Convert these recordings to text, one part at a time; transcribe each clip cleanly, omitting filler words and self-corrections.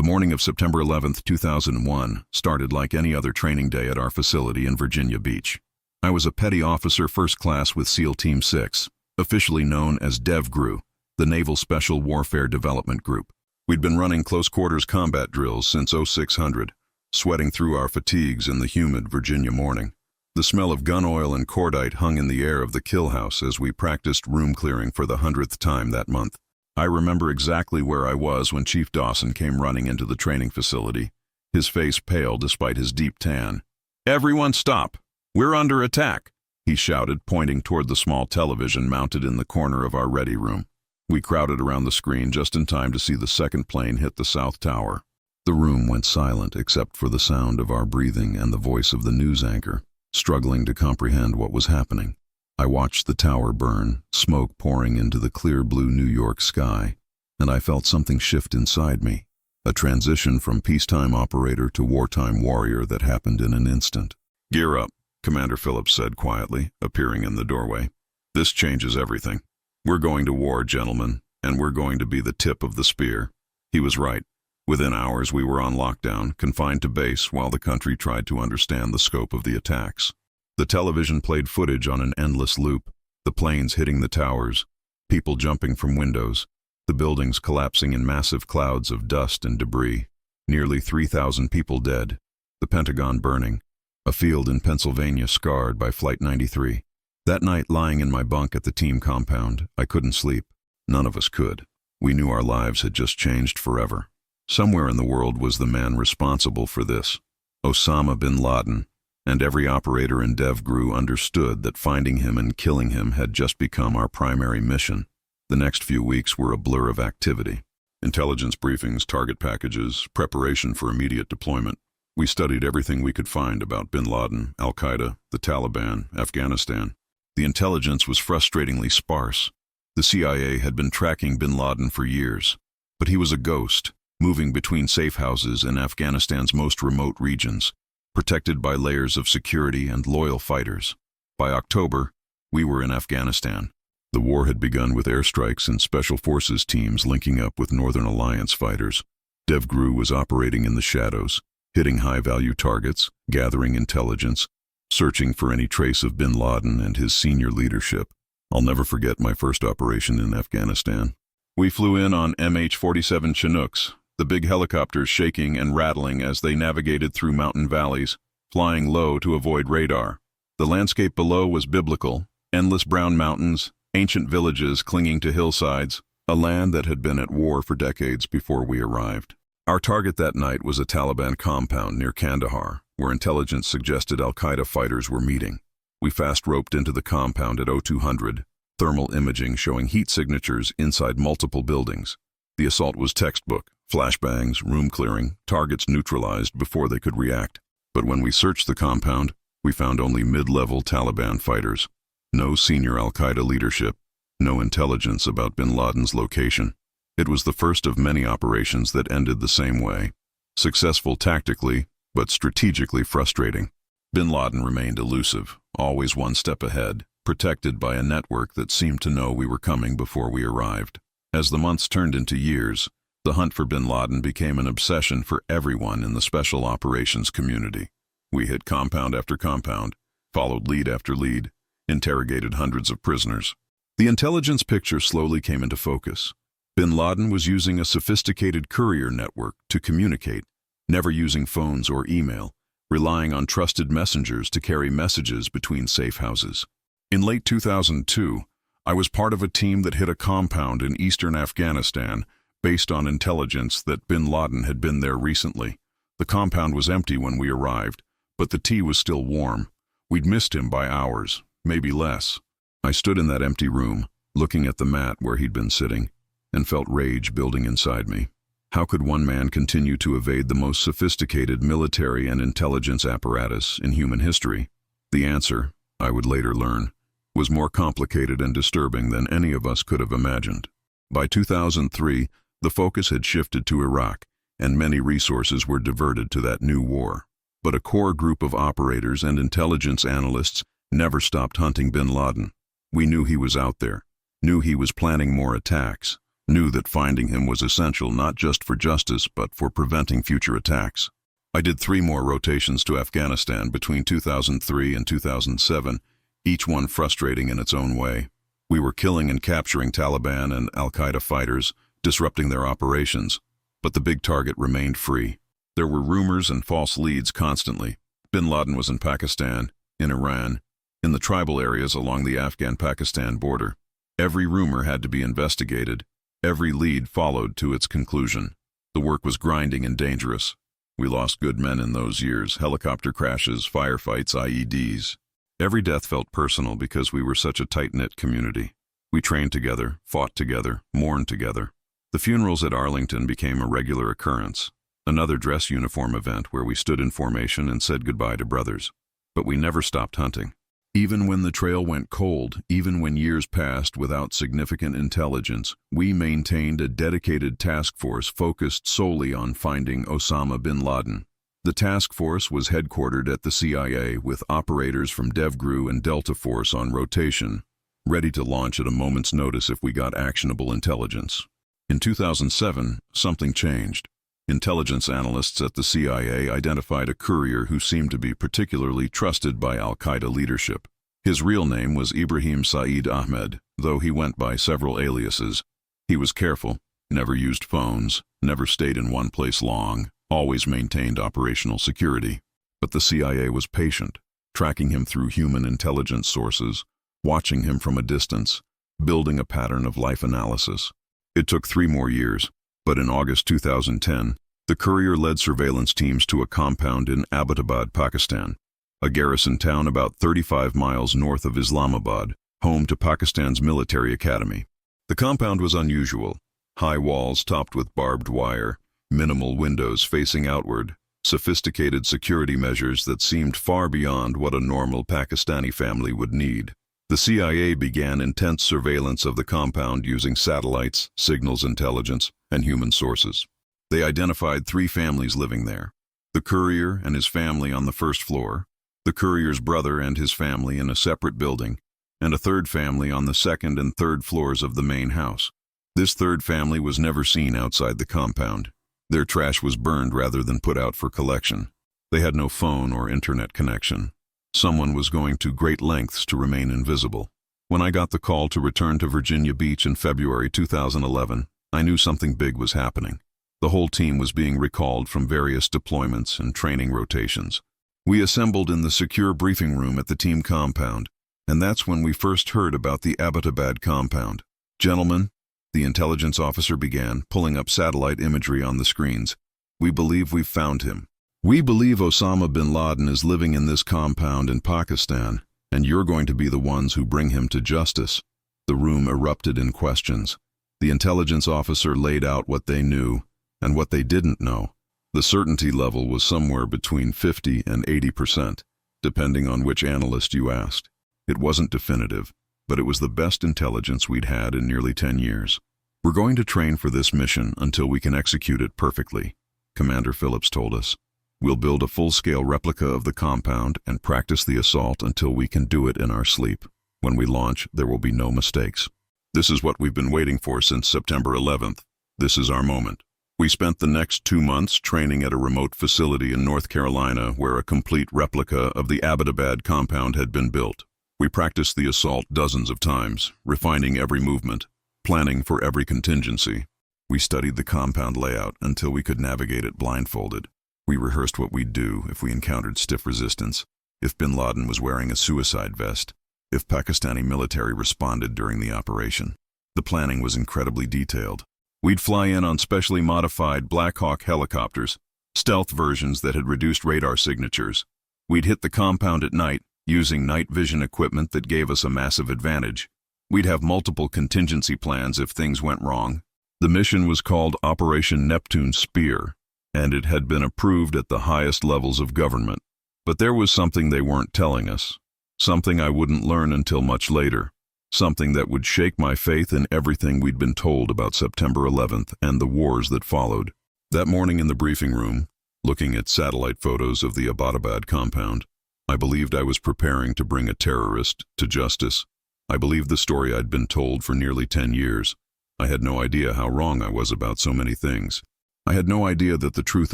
The morning of September 11th, 2001, started like any other training day at our facility in Virginia Beach. I was a petty officer first class with SEAL Team 6, officially known as DevGRU, the Naval Special Warfare Development Group. We'd been running close-quarters combat drills since 0600, sweating through our fatigues in the humid Virginia morning. The smell of gun oil and cordite hung in the air of the kill house as we practiced room clearing for the 100th time that month. I remember exactly where I was when Chief Dawson came running into the training facility, his face pale despite his deep tan. "Everyone stop! We're under attack!" he shouted, pointing toward the small television mounted in the corner of our ready room. We crowded around the screen just in time to see the second plane hit the south tower. The room went silent except for the sound of our breathing and the voice of the news anchor, struggling to comprehend what was happening. I watched the tower burn, smoke pouring into the clear blue New York sky, and I felt something shift inside me, a transition from peacetime operator to wartime warrior that happened in an instant. "Gear up," Commander Phillips said quietly, appearing in the doorway. "This changes everything. We're going to war, gentlemen, and we're going to be the tip of the spear." He was right. Within hours we were on lockdown, confined to base while the country tried to understand the scope of the attacks. The television played footage on an endless loop, the planes hitting the towers, people jumping from windows, the buildings collapsing in massive clouds of dust and debris, nearly 3,000 people dead, the Pentagon burning, a field in Pennsylvania scarred by Flight 93. That night, lying in my bunk at the team compound, I couldn't sleep. None of us could. We knew our lives had just changed forever. Somewhere in the world was the man responsible for this, Osama bin Laden, and every operator in DevGRU understood that finding him and killing him had just become our primary mission. The next few weeks were a blur of activity. Intelligence briefings, target packages, preparation for immediate deployment. We studied everything we could find about bin Laden, Al-Qaeda, the Taliban, Afghanistan. The intelligence was frustratingly sparse. The CIA had been tracking bin Laden for years, but he was a ghost, moving between safe houses in Afghanistan's most remote regions, protected by layers of security and loyal fighters. By October, we were in Afghanistan. The war had begun with airstrikes and special forces teams linking up with Northern Alliance fighters. DevGRU was operating in the shadows, hitting high-value targets, gathering intelligence, searching for any trace of bin Laden and his senior leadership. I'll never forget my first operation in Afghanistan. We flew in on MH-47 Chinooks, the big helicopters shaking and rattling as they navigated through mountain valleys, flying low to avoid radar. The landscape below was biblical, endless brown mountains, ancient villages clinging to hillsides, a land that had been at war for decades before we arrived. Our target that night was a Taliban compound near Kandahar, where intelligence suggested Al-Qaeda fighters were meeting. We fast-roped into the compound at 0200, thermal imaging showing heat signatures inside multiple buildings. The assault was textbook, flashbangs, room clearing, targets neutralized before they could react. But when we searched the compound, we found only mid-level Taliban fighters. No senior Al-Qaeda leadership, no intelligence about bin Laden's location. It was the first of many operations that ended the same way. Successful tactically, but strategically frustrating. Bin Laden remained elusive, always one step ahead, protected by a network that seemed to know we were coming before we arrived. As the months turned into years, the hunt for bin Laden became an obsession for everyone in the special operations community. We hit compound after compound, followed lead after lead, interrogated hundreds of prisoners. The intelligence picture slowly came into focus. Bin Laden was using a sophisticated courier network to communicate, never using phones or email, relying on trusted messengers to carry messages between safe houses. In late 2002, I was part of a team that hit a compound in eastern Afghanistan based on intelligence that bin Laden had been there recently. The compound was empty when we arrived, but the tea was still warm. We'd missed him by hours, maybe less. I stood in that empty room, looking at the mat where he'd been sitting, and felt rage building inside me. How could one man continue to evade the most sophisticated military and intelligence apparatus in human history? The answer, I would later learn, was more complicated and disturbing than any of us could have imagined. By 2003, the focus had shifted to Iraq, and many resources were diverted to that new war. But a core group of operators and intelligence analysts never stopped hunting bin Laden. We knew he was out there, knew he was planning more attacks, knew that finding him was essential not just for justice but for preventing future attacks. I did 3 more rotations to Afghanistan between 2003 and 2007, each one frustrating in its own way. We were killing and capturing Taliban and Al-Qaeda fighters, disrupting their operations, but the big target remained free. There were rumors and false leads constantly. Bin Laden was in Pakistan, in Iran, in the tribal areas along the Afghan-Pakistan border. Every rumor had to be investigated, every lead followed to its conclusion. The work was grinding and dangerous. We lost good men in those years, helicopter crashes, firefights, IEDs. Every death felt personal because we were such a tight-knit community. We trained together, fought together, mourned together. The funerals at Arlington became a regular occurrence, another dress uniform event where we stood in formation and said goodbye to brothers. But we never stopped hunting. Even when the trail went cold, even when years passed without significant intelligence, we maintained a dedicated task force focused solely on finding Osama bin Laden. The task force was headquartered at the CIA with operators from DevGru and Delta Force on rotation, ready to launch at a moment's notice if we got actionable intelligence. In 2007, something changed. Intelligence analysts at the CIA identified a courier who seemed to be particularly trusted by Al-Qaeda leadership. His real name was Ibrahim Saeed Ahmed, though he went by several aliases. He was careful, never used phones, never stayed in one place long, always maintained operational security. But the CIA was patient, tracking him through human intelligence sources, watching him from a distance, building a pattern of life analysis. It took 3 more years. But in August 2010, the courier led surveillance teams to a compound in Abbottabad, Pakistan, a garrison town about 35 miles north of Islamabad, home to Pakistan's military academy. The compound was unusual. High walls topped with barbed wire, minimal windows facing outward, sophisticated security measures that seemed far beyond what a normal Pakistani family would need. The CIA began intense surveillance of the compound using satellites, signals intelligence, and human sources. They identified 3 families living there: the courier and his family on the first floor, the courier's brother and his family in a separate building, and a 3rd family on the 2nd and 3rd floors of the main house. This 3rd family was never seen outside the compound. Their trash was burned rather than put out for collection. They had no phone or internet connection. Someone was going to great lengths to remain invisible. When I got the call to return to Virginia Beach in February 2011, I knew something big was happening. The whole team was being recalled from various deployments and training rotations. We assembled in the secure briefing room at the team compound, and that's when we first heard about the Abbottabad compound. "Gentlemen," the intelligence officer began, pulling up satellite imagery on the screens, "we believe we've found him. We believe Osama bin Laden is living in this compound in Pakistan, and you're going to be the ones who bring him to justice." The room erupted in questions. The intelligence officer laid out what they knew and what they didn't know. The certainty level was somewhere between 50 and 80%, depending on which analyst you asked. It wasn't definitive, but it was the best intelligence we'd had in nearly 10 years. "We're going to train for this mission until we can execute it perfectly," Commander Phillips told us. "We'll build a full-scale replica of the compound and practice the assault until we can do it in our sleep. When we launch, there will be no mistakes. This is what we've been waiting for since September 11th. This is our moment." We spent the next 2 months training at a remote facility in North Carolina where a complete replica of the Abbottabad compound had been built. We practiced the assault dozens of times, refining every movement, planning for every contingency. We studied the compound layout until we could navigate it blindfolded. We rehearsed what we'd do if we encountered stiff resistance, if bin Laden was wearing a suicide vest, if Pakistani military responded during the operation. The planning was incredibly detailed. We'd fly in on specially modified Black Hawk helicopters, stealth versions that had reduced radar signatures. We'd hit the compound at night, using night vision equipment that gave us a massive advantage. We'd have multiple contingency plans if things went wrong. The mission was called Operation Neptune Spear, and it had been approved at the highest levels of government. But there was something they weren't telling us, something I wouldn't learn until much later, something that would shake my faith in everything we'd been told about September 11th and the wars that followed. That morning in the briefing room, looking at satellite photos of the Abbottabad compound, I believed I was preparing to bring a terrorist to justice. I believed the story I'd been told for nearly 10 years. I had no idea how wrong I was about so many things. I had no idea that the truth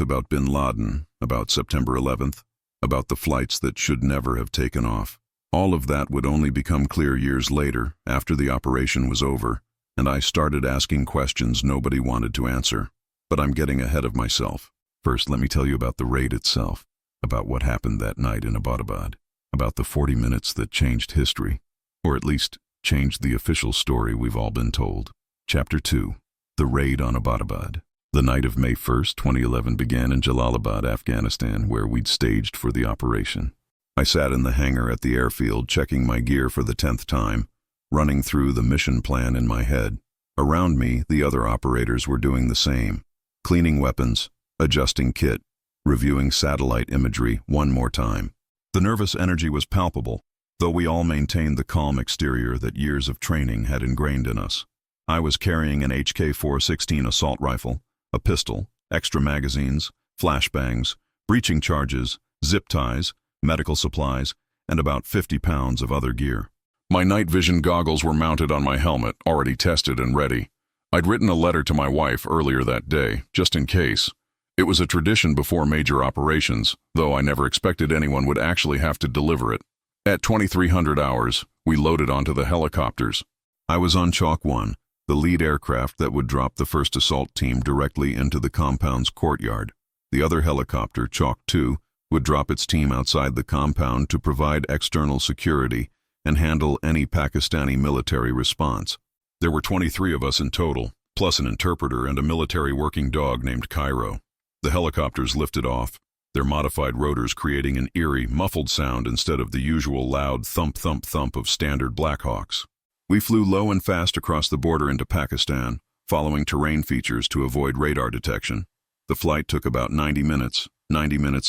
about bin Laden, about September 11th, about the flights that should never have taken off, all of that would only become clear years later, after the operation was over, and I started asking questions nobody wanted to answer. But I'm getting ahead of myself. First, let me tell you about the raid itself, about what happened that night in Abbottabad, about the 40 minutes that changed history, or at least changed the official story we've all been told. Chapter 2. The Raid on Abbottabad. The night of May 1st, 2011 began in Jalalabad, Afghanistan, where we'd staged for the operation. I sat in the hangar at the airfield checking my gear for the 10th time, running through the mission plan in my head. Around me, the other operators were doing the same, cleaning weapons, adjusting kit, reviewing satellite imagery one more time. The nervous energy was palpable, though we all maintained the calm exterior that years of training had ingrained in us. I was carrying an HK-416 assault rifle, a pistol, extra magazines, flashbangs, breaching charges, zip ties, medical supplies, and about 50 pounds of other gear. My night vision goggles were mounted on my helmet, already tested and ready. I'd written a letter to my wife earlier that day, just in case. It was a tradition before major operations, though I never expected anyone would actually have to deliver it. At 2300 hours, we loaded onto the helicopters. I was on Chalk 1, the lead aircraft that would drop the first assault team directly into the compound's courtyard. The other helicopter, Chalk 2, would drop its team outside the compound to provide external security and handle any Pakistani military response. There were 23 of us in total, plus an interpreter and a military working dog named Cairo. The helicopters lifted off, their modified rotors creating an eerie, muffled sound instead of the usual loud thump-thump-thump of standard Blackhawks. We flew low and fast across the border into Pakistan, following terrain features to avoid radar detection. The flight took about 90 minutes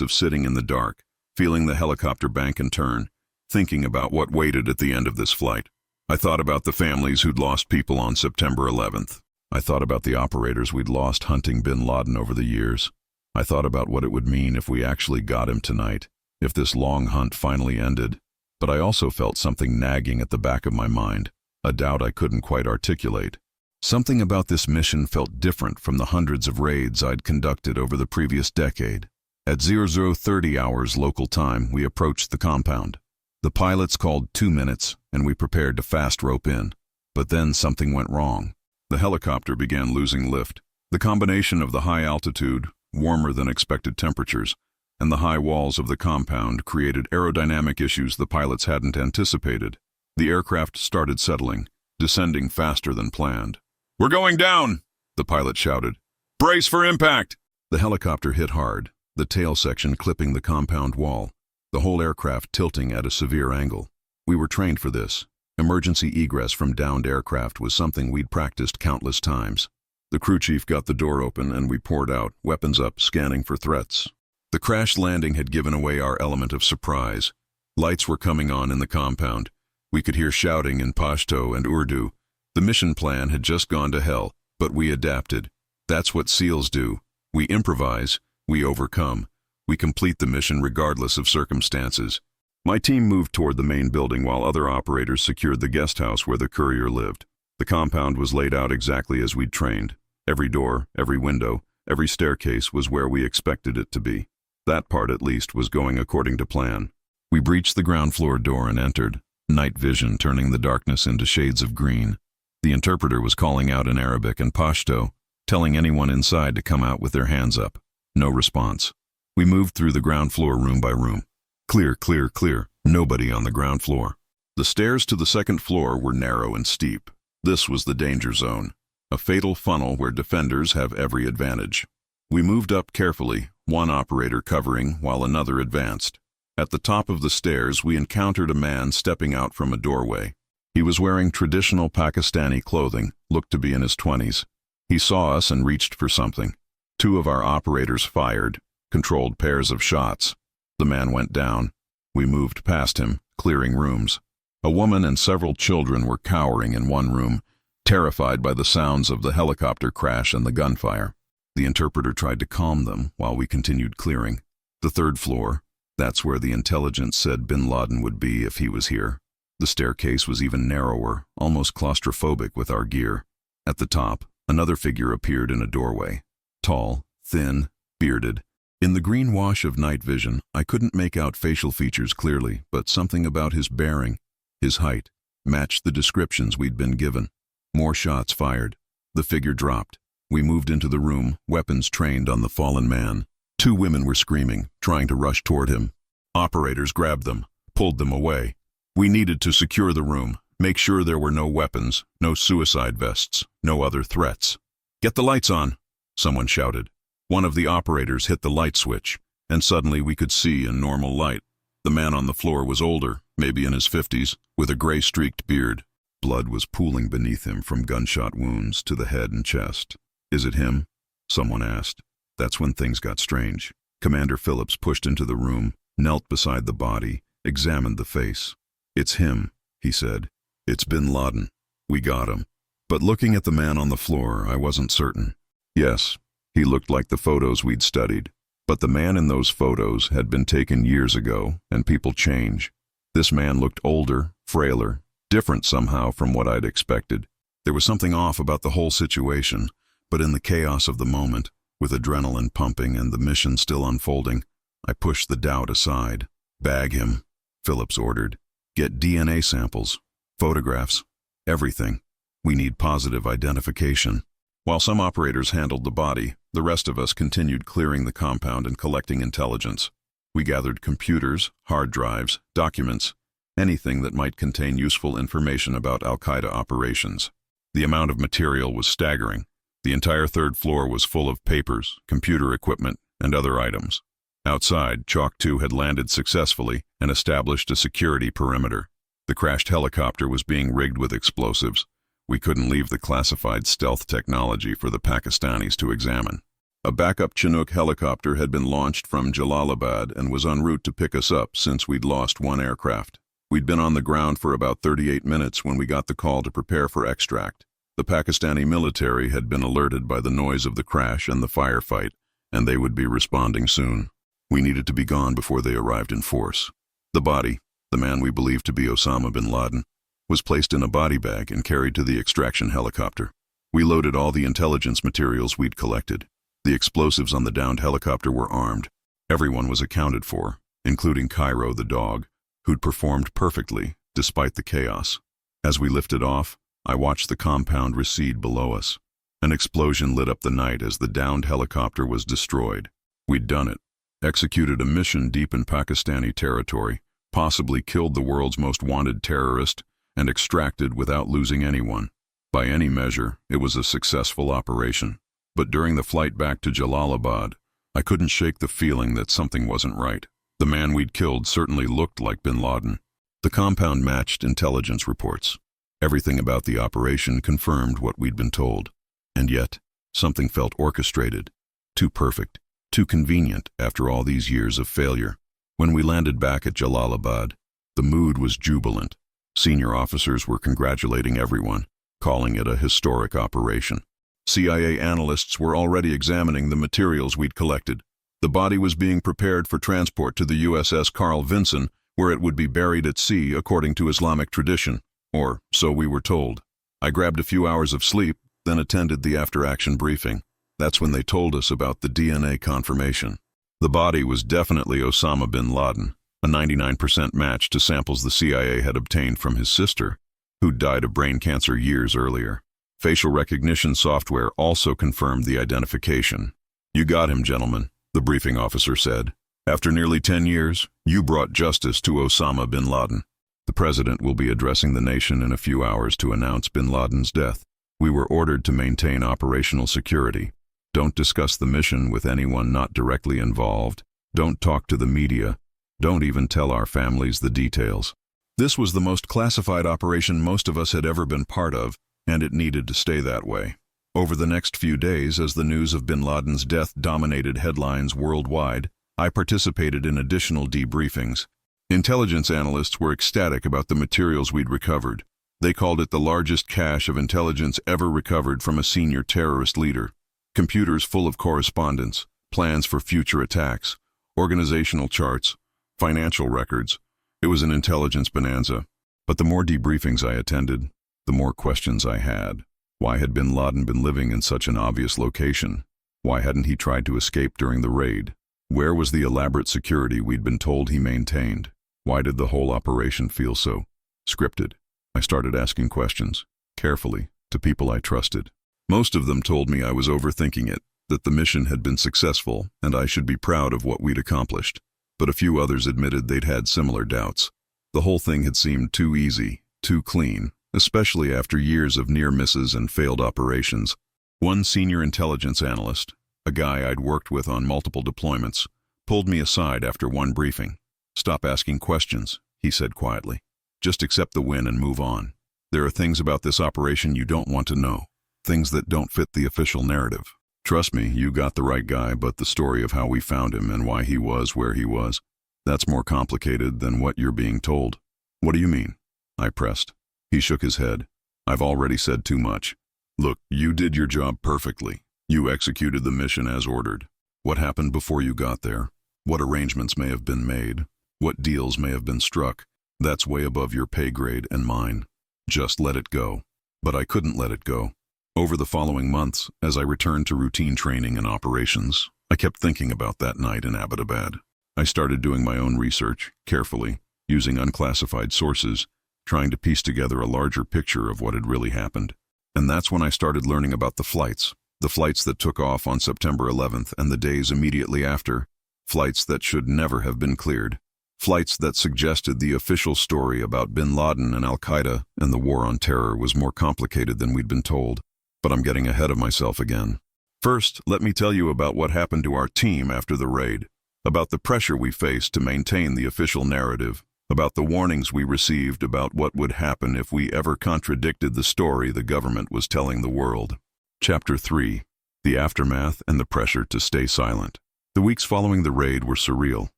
of sitting in the dark, feeling the helicopter bank and turn, thinking about what waited at the end of this flight. I thought about the families who'd lost people on September 11th. I thought about the operators we'd lost hunting bin Laden over the years. I thought about what it would mean if we actually got him tonight, if this long hunt finally ended. But I also felt something nagging at the back of my mind, a doubt I couldn't quite articulate. Something about this mission felt different from the hundreds of raids I'd conducted over the previous decade. At 0030 hours local time, we approached the compound. The pilots called 2 minutes, and we prepared to fast rope in. But then something went wrong. The helicopter began losing lift. The combination of the high altitude, warmer than expected temperatures, and the high walls of the compound created aerodynamic issues the pilots hadn't anticipated. The aircraft started settling, descending faster than planned. "We're going down!" the pilot shouted. "Brace for impact!" The helicopter hit hard, the tail section clipping the compound wall, the whole aircraft tilting at a severe angle. We were trained for this. Emergency egress from downed aircraft was something we'd practiced countless times. The crew chief got the door open and we poured out, weapons up, scanning for threats. The crash landing had given away our element of surprise. Lights were coming on in the compound. We could hear shouting in Pashto and Urdu. The mission plan had just gone to hell, but we adapted. That's what SEALs do. We improvise, we overcome. We complete the mission regardless of circumstances. My team moved toward the main building while other operators secured the guest house where the courier lived. The compound was laid out exactly as we'd trained. Every door, every window, every staircase was where we expected it to be. That part, at least, was going according to plan. We breached the ground floor door and entered, night vision turning the darkness into shades of green. The interpreter was calling out in Arabic and Pashto, telling anyone inside to come out with their hands up. No response. We moved through the ground floor room by room. Clear, clear, clear. Nobody on the ground floor. The stairs to the second floor were narrow and steep. This was the danger zone, a fatal funnel where defenders have every advantage. We moved up carefully, one operator covering while another advanced. At the top of the stairs, we encountered a man stepping out from a doorway. He was wearing traditional Pakistani clothing, looked to be in his 20s. He saw us and reached for something. 2 of our operators fired, controlled pairs of shots. The man went down. We moved past him, clearing rooms. A woman and several children were cowering in one room, terrified by the sounds of the helicopter crash and the gunfire. The interpreter tried to calm them while we continued clearing. The 3rd floor, that's where the intelligence said bin Laden would be if he was here. The staircase was even narrower, almost claustrophobic with our gear. At the top, another figure appeared in a doorway. Tall, thin, bearded. In the green wash of night vision, I couldn't make out facial features clearly, but something about his bearing, his height, matched the descriptions we'd been given. More shots fired. The figure dropped. We moved into the room, weapons trained on the fallen man. 2 women were screaming, trying to rush toward him. Operators grabbed them, pulled them away. We needed to secure the room, make sure there were no weapons, no suicide vests, no other threats. "Get the lights on," someone shouted. One of the operators hit the light switch, and suddenly we could see in normal light. The man on the floor was older, maybe in his 50s, with a gray-streaked beard. Blood was pooling beneath him from gunshot wounds to the head and chest. "Is it him?" someone asked. That's when things got strange. Commander Phillips pushed into the room, knelt beside the body, examined the face. "It's him," he said. "It's bin Laden. We got him." But looking at the man on the floor, I wasn't certain. Yes, he looked like the photos we'd studied. But the man in those photos had been taken years ago, and people change. This man looked older, frailer, different somehow from what I'd expected. There was something off about the whole situation, but in the chaos of the moment, with adrenaline pumping and the mission still unfolding, I pushed the doubt aside. "Bag him," Phillips ordered. "Get DNA samples, photographs, everything. We need positive identification." While some operators handled the body, the rest of us continued clearing the compound and collecting intelligence. We gathered computers, hard drives, documents, anything that might contain useful information about Al-Qaeda operations. The amount of material was staggering. The entire 3rd floor was full of papers, computer equipment, and other items. Outside, Chalk 2 had landed successfully and established a security perimeter. The crashed helicopter was being rigged with explosives. We couldn't leave the classified stealth technology for the Pakistanis to examine. A backup Chinook helicopter had been launched from Jalalabad and was en route to pick us up since we'd lost 1 aircraft. We'd been on the ground for about 38 minutes when we got the call to prepare for extract. The Pakistani military had been alerted by the noise of the crash and the firefight, and they would be responding soon. We needed to be gone before they arrived in force. The body, the man we believed to be Osama bin Laden, was placed in a body bag and carried to the extraction helicopter. We loaded all the intelligence materials we'd collected. The explosives on the downed helicopter were armed. Everyone was accounted for, including Cairo the dog, who'd performed perfectly despite the chaos. As we lifted off, I watched the compound recede below us. An explosion lit up the night as the downed helicopter was destroyed. We'd done it, executed a mission deep in Pakistani territory, possibly killed the world's most wanted terrorist, and extracted without losing anyone. By any measure, it was a successful operation. But during the flight back to Jalalabad, I couldn't shake the feeling that something wasn't right. The man we'd killed certainly looked like bin Laden. The compound matched intelligence reports. Everything about the operation confirmed what we'd been told. And yet, something felt orchestrated, too perfect, too convenient after all these years of failure. When we landed back at Jalalabad, the mood was jubilant. Senior officers were congratulating everyone, calling it a historic operation. CIA analysts were already examining the materials we'd collected. The body was being prepared for transport to the USS Carl Vinson, where it would be buried at sea according to Islamic tradition, or so we were told. I grabbed a few hours of sleep, then attended the after-action briefing. That's when they told us about the DNA confirmation. The body was definitely Osama bin Laden, a 99% match to samples the CIA had obtained from his sister, who'd died of brain cancer years earlier. Facial recognition software also confirmed the identification. "You got him, gentlemen," the briefing officer said. "After nearly 10 years, you brought justice to Osama bin Laden." The president will be addressing the nation in a few hours to announce bin Laden's death. We were ordered to maintain operational security. Don't discuss the mission with anyone not directly involved. Don't talk to the media. Don't even tell our families the details. This was the most classified operation most of us had ever been part of, and it needed to stay that way. Over the next few days, as the news of bin Laden's death dominated headlines worldwide, I participated in additional debriefings. Intelligence analysts were ecstatic about the materials we'd recovered. They called it the largest cache of intelligence ever recovered from a senior terrorist leader. Computers full of correspondence, plans for future attacks, organizational charts, financial records. It was an intelligence bonanza. But the more debriefings I attended, the more questions I had. Why had bin Laden been living in such an obvious location? Why hadn't he tried to escape during the raid? Where was the elaborate security we'd been told he maintained? Why did the whole operation feel so scripted? I started asking questions, carefully, to people I trusted. Most of them told me I was overthinking it, that the mission had been successful, and I should be proud of what we'd accomplished. But a few others admitted they'd had similar doubts. The whole thing had seemed too easy, too clean, especially after years of near misses and failed operations. One senior intelligence analyst, a guy I'd worked with on multiple deployments, pulled me aside after one briefing. "Stop asking questions," he said quietly. "Just accept the win and move on. There are things about this operation you don't want to know, things that don't fit the official narrative. Trust me, you got the right guy, but the story of how we found him and why he was where he was, that's more complicated than what you're being told." "What do you mean?" I pressed. He shook his head. "I've already said too much. Look, you did your job perfectly. You executed the mission as ordered. What happened before you got there? What arrangements may have been made? What deals may have been struck? That's way above your pay grade and mine. Just let it go." But I couldn't let it go. Over the following months, as I returned to routine training and operations, I kept thinking about that night in Abbottabad. I started doing my own research, carefully, using unclassified sources, trying to piece together a larger picture of what had really happened. And that's when I started learning about the flights that took off on September 11th and the days immediately after, flights that should never have been cleared, flights that suggested the official story about bin Laden and Al-Qaeda and the war on terror was more complicated than we'd been told. But I'm getting ahead of myself again. First, let me tell you about what happened to our team after the raid, about the pressure we faced to maintain the official narrative, about the warnings we received about what would happen if we ever contradicted the story the government was telling the world. Chapter 3. The Aftermath and the Pressure to Stay Silent. The weeks following the raid were surreal.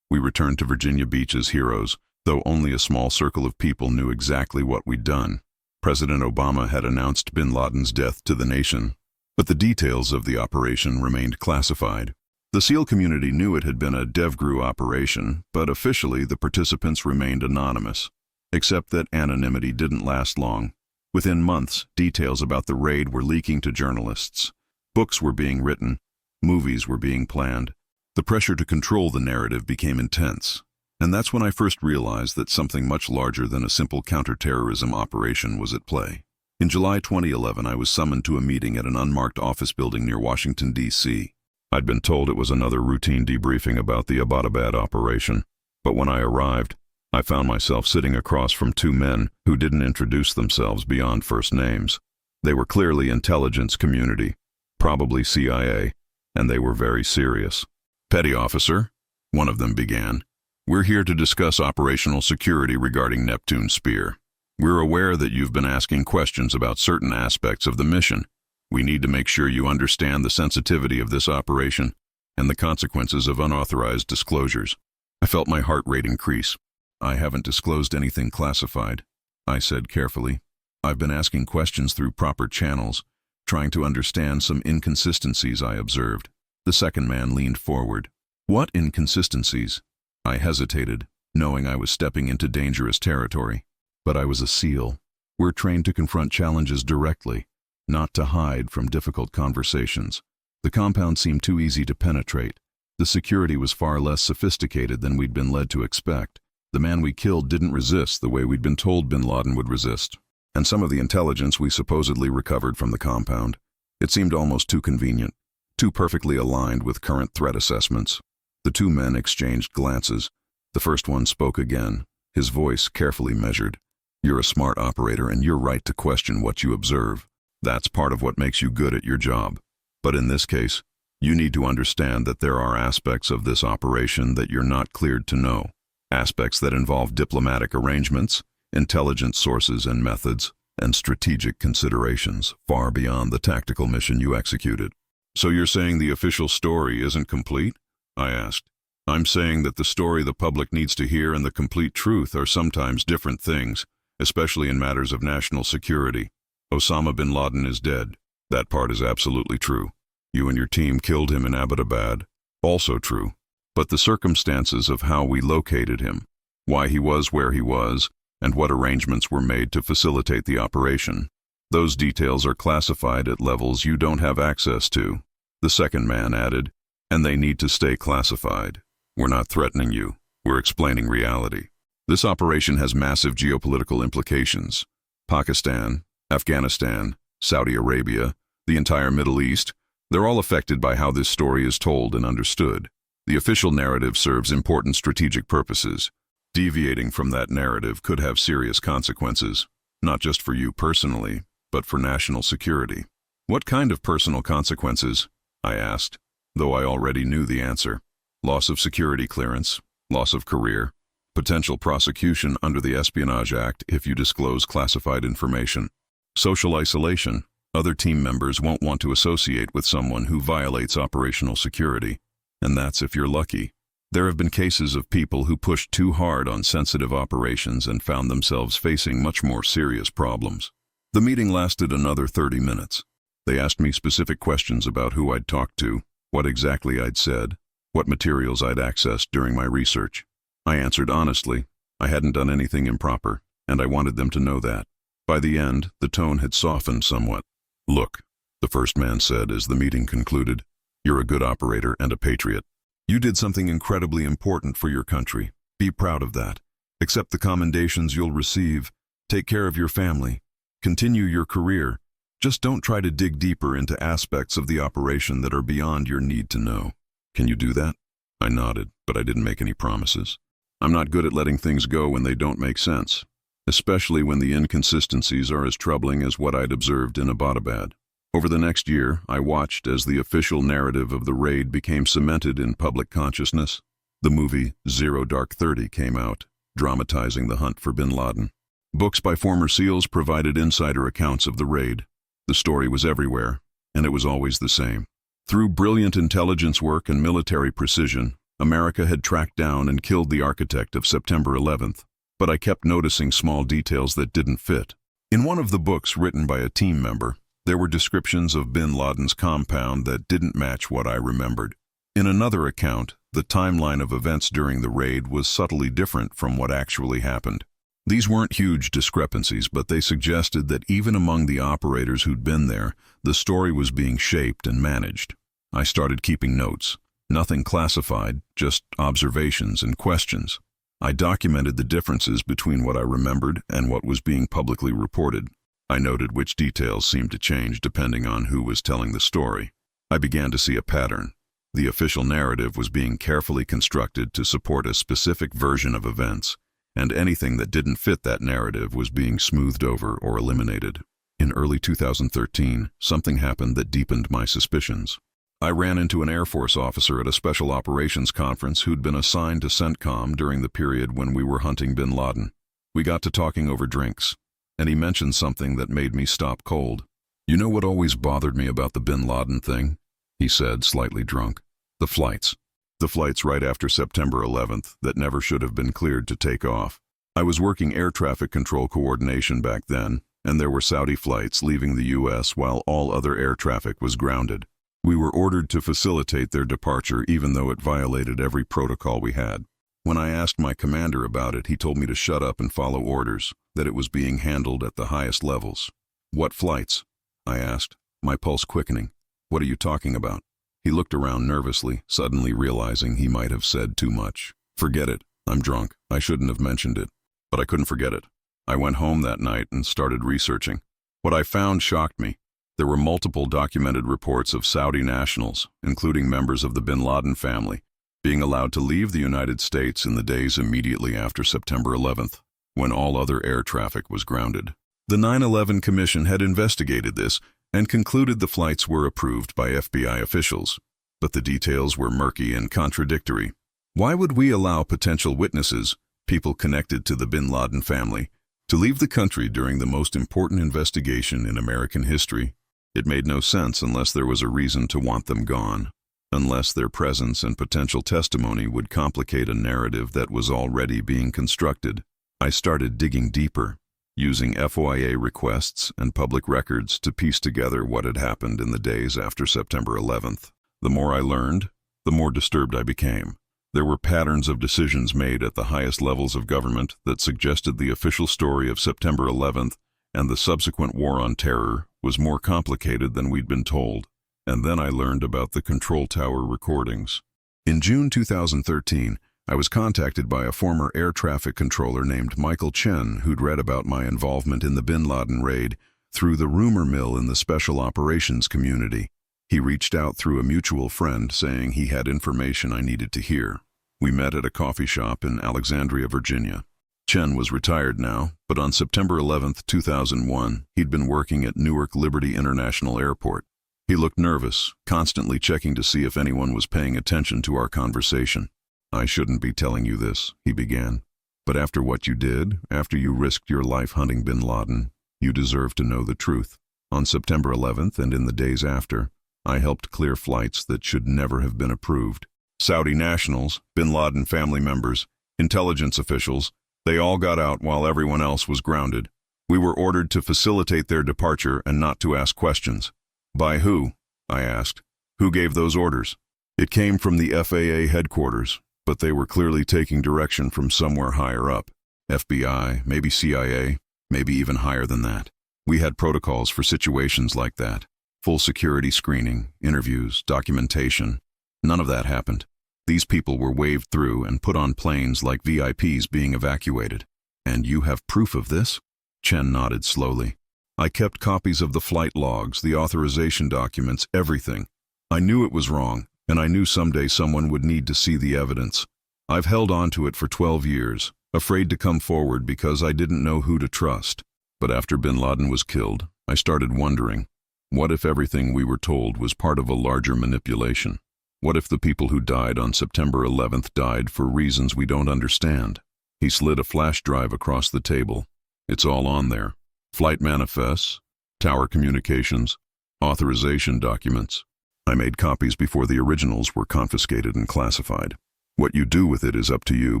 We returned to Virginia Beach as heroes, though only a small circle of people knew exactly what we'd done. President Obama had announced bin Laden's death to the nation, but the details of the operation remained classified. The SEAL community knew it had been a DevGru operation, but officially the participants remained anonymous, except that anonymity didn't last long. Within months, details about the raid were leaking to journalists. Books were being written, movies were being planned. The pressure to control the narrative became intense. And that's when I first realized that something much larger than a simple counterterrorism operation was at play. In July 2011, I was summoned to a meeting at an unmarked office building near Washington, D.C. I'd been told it was another routine debriefing about the Abbottabad operation, but when I arrived, I found myself sitting across from two men who didn't introduce themselves beyond first names. They were clearly intelligence community, probably CIA, and they were very serious. "Petty officer," one of them began, "we're here to discuss operational security regarding Neptune Spear. We're aware that you've been asking questions about certain aspects of the mission. We need to make sure you understand the sensitivity of this operation and the consequences of unauthorized disclosures." I felt my heart rate increase. "I haven't disclosed anything classified," I said carefully. "I've been asking questions through proper channels, trying to understand some inconsistencies I observed." The second man leaned forward. "What inconsistencies?" I hesitated, knowing I was stepping into dangerous territory. But I was a SEAL. We're trained to confront challenges directly, not to hide from difficult conversations. The compound seemed too easy to penetrate. The security was far less sophisticated than we'd been led to expect. The man we killed didn't resist the way we'd been told bin Laden would resist. And some of the intelligence we supposedly recovered from the compound. It seemed almost too convenient, too perfectly aligned with current threat assessments. The two men exchanged glances. The first one spoke again, his voice carefully measured. "You're a smart operator and you're right to question what you observe. That's part of what makes you good at your job. But in this case, you need to understand that there are aspects of this operation that you're not cleared to know. Aspects that involve diplomatic arrangements, intelligence sources and methods, and strategic considerations far beyond the tactical mission you executed." "So you're saying the official story isn't complete?" I asked. "I'm saying that the story the public needs to hear and the complete truth are sometimes different things, especially in matters of national security. Osama bin Laden is dead. That part is absolutely true. You and your team killed him in Abbottabad. Also true. But the circumstances of how we located him, why he was where he was, and what arrangements were made to facilitate the operation, Those details are classified at levels you don't have access to. The second man added, and they need to stay classified. We're not threatening you. We're explaining reality. This operation has massive geopolitical implications. Pakistan, Afghanistan, Saudi Arabia, the entire Middle East, they're all affected by how this story is told and understood. The official narrative serves important strategic purposes. Deviating from that narrative could have serious consequences, not just for you personally, but for national security. What kind of personal consequences? I asked, though I already knew the answer. Loss of security clearance, loss of career, potential prosecution under the Espionage Act if you disclose classified information. Social isolation. Other team members won't want to associate with someone who violates operational security, and that's if you're lucky. There have been cases of people who pushed too hard on sensitive operations and found themselves facing much more serious problems. The meeting lasted another 30 minutes. They asked me specific questions about who I'd talked to, what exactly I'd said, what materials I'd accessed during my research. I answered honestly. I hadn't done anything improper, and I wanted them to know that. By the end, the tone had softened somewhat. Look, the first man said as the meeting concluded, you're a good operator and a patriot. You did something incredibly important for your country. Be proud of that. Accept the commendations you'll receive. Take care of your family. Continue your career. Just don't try to dig deeper into aspects of the operation that are beyond your need to know. Can you do that? I nodded, but I didn't make any promises. I'm not good at letting things go when they don't make sense, especially when the inconsistencies are as troubling as what I'd observed in Abbottabad. Over the next year, I watched as the official narrative of the raid became cemented in public consciousness. The movie Zero Dark 30 came out, dramatizing the hunt for bin Laden. Books by former SEALs provided insider accounts of the raid. The story was everywhere, and it was always the same. Through brilliant intelligence work and military precision, America had tracked down and killed the architect of September 11th. But I kept noticing small details that didn't fit. In one of the books written by a team member, there were descriptions of bin Laden's compound that didn't match what I remembered. In another account, the timeline of events during the raid was subtly different from what actually happened. These weren't huge discrepancies, but they suggested that even among the operators who'd been there, the story was being shaped and managed. I started keeping notes. Nothing classified, just observations and questions. I documented the differences between what I remembered and what was being publicly reported. I noted which details seemed to change depending on who was telling the story. I began to see a pattern. The official narrative was being carefully constructed to support a specific version of events, and anything that didn't fit that narrative was being smoothed over or eliminated. In early 2013, something happened that deepened my suspicions. I ran into an Air Force officer at a special operations conference who'd been assigned to CENTCOM during the period when we were hunting bin Laden. We got to talking over drinks, and he mentioned something that made me stop cold. You know what always bothered me about the bin Laden thing? He said, slightly drunk. The flights. The flights right after September 11th that never should have been cleared to take off. I was working air traffic control coordination back then, and there were Saudi flights leaving the U.S. while all other air traffic was grounded. We were ordered to facilitate their departure even though it violated every protocol we had. When I asked my commander about it, he told me to shut up and follow orders, that it was being handled at the highest levels. What flights? I asked, my pulse quickening. What are you talking about? He looked around nervously, suddenly realizing he might have said too much. Forget it. I'm drunk. I shouldn't have mentioned it. But I couldn't forget it. I went home that night and started researching. What I found shocked me. There were multiple documented reports of Saudi nationals, including members of the bin Laden family, being allowed to leave the United States in the days immediately after September 11th, when all other air traffic was grounded. The 9/11 Commission had investigated this and concluded the flights were approved by FBI officials, but the details were murky and contradictory. Why would we allow potential witnesses, people connected to the bin Laden family, to leave the country during the most important investigation in American history? It made no sense unless there was a reason to want them gone, unless their presence and potential testimony would complicate a narrative that was already being constructed. I started digging deeper, using FOIA requests and public records to piece together what had happened in the days after September 11th. The more I learned, the more disturbed I became. There were patterns of decisions made at the highest levels of government that suggested the official story of September 11th and the subsequent war on terror was more complicated than we'd been told. And then I learned about the control tower recordings. In June 2013, I was contacted by a former air traffic controller named Michael Chen who'd read about my involvement in the bin Laden raid through the rumor mill in the special operations community. He reached out through a mutual friend saying he had information I needed to hear. We met at a coffee shop in Alexandria, Virginia. Chen was retired now, but on September 11, 2001, he'd been working at Newark Liberty International Airport. He looked nervous, constantly checking to see if anyone was paying attention to our conversation. "I shouldn't be telling you this," he began. "But after what you did, after you risked your life hunting bin Laden, you deserve to know the truth. On September 11th and in the days after, I helped clear flights that should never have been approved. Saudi nationals, bin Laden family members, intelligence officials, they all got out while everyone else was grounded. We were ordered to facilitate their departure and not to ask questions." "By who?" I asked. "Who gave those orders?" "It came from the FAA headquarters, but they were clearly taking direction from somewhere higher up. FBI, maybe CIA, maybe even higher than that. We had protocols for situations like that. Full security screening, interviews, documentation. None of that happened. These people were waved through and put on planes like VIPs being evacuated." "And you have proof of this?" Chen nodded slowly. "I kept copies of the flight logs, the authorization documents, everything. I knew it was wrong, and I knew someday someone would need to see the evidence. I've held on to it for 12 years, afraid to come forward because I didn't know who to trust. But after bin Laden was killed, I started wondering, what if everything we were told was part of a larger manipulation? What if the people who died on September 11th died for reasons we don't understand?" He slid a flash drive across the table. "It's all on there. Flight manifests, tower communications, authorization documents. I made copies before the originals were confiscated and classified. What you do with it is up to you,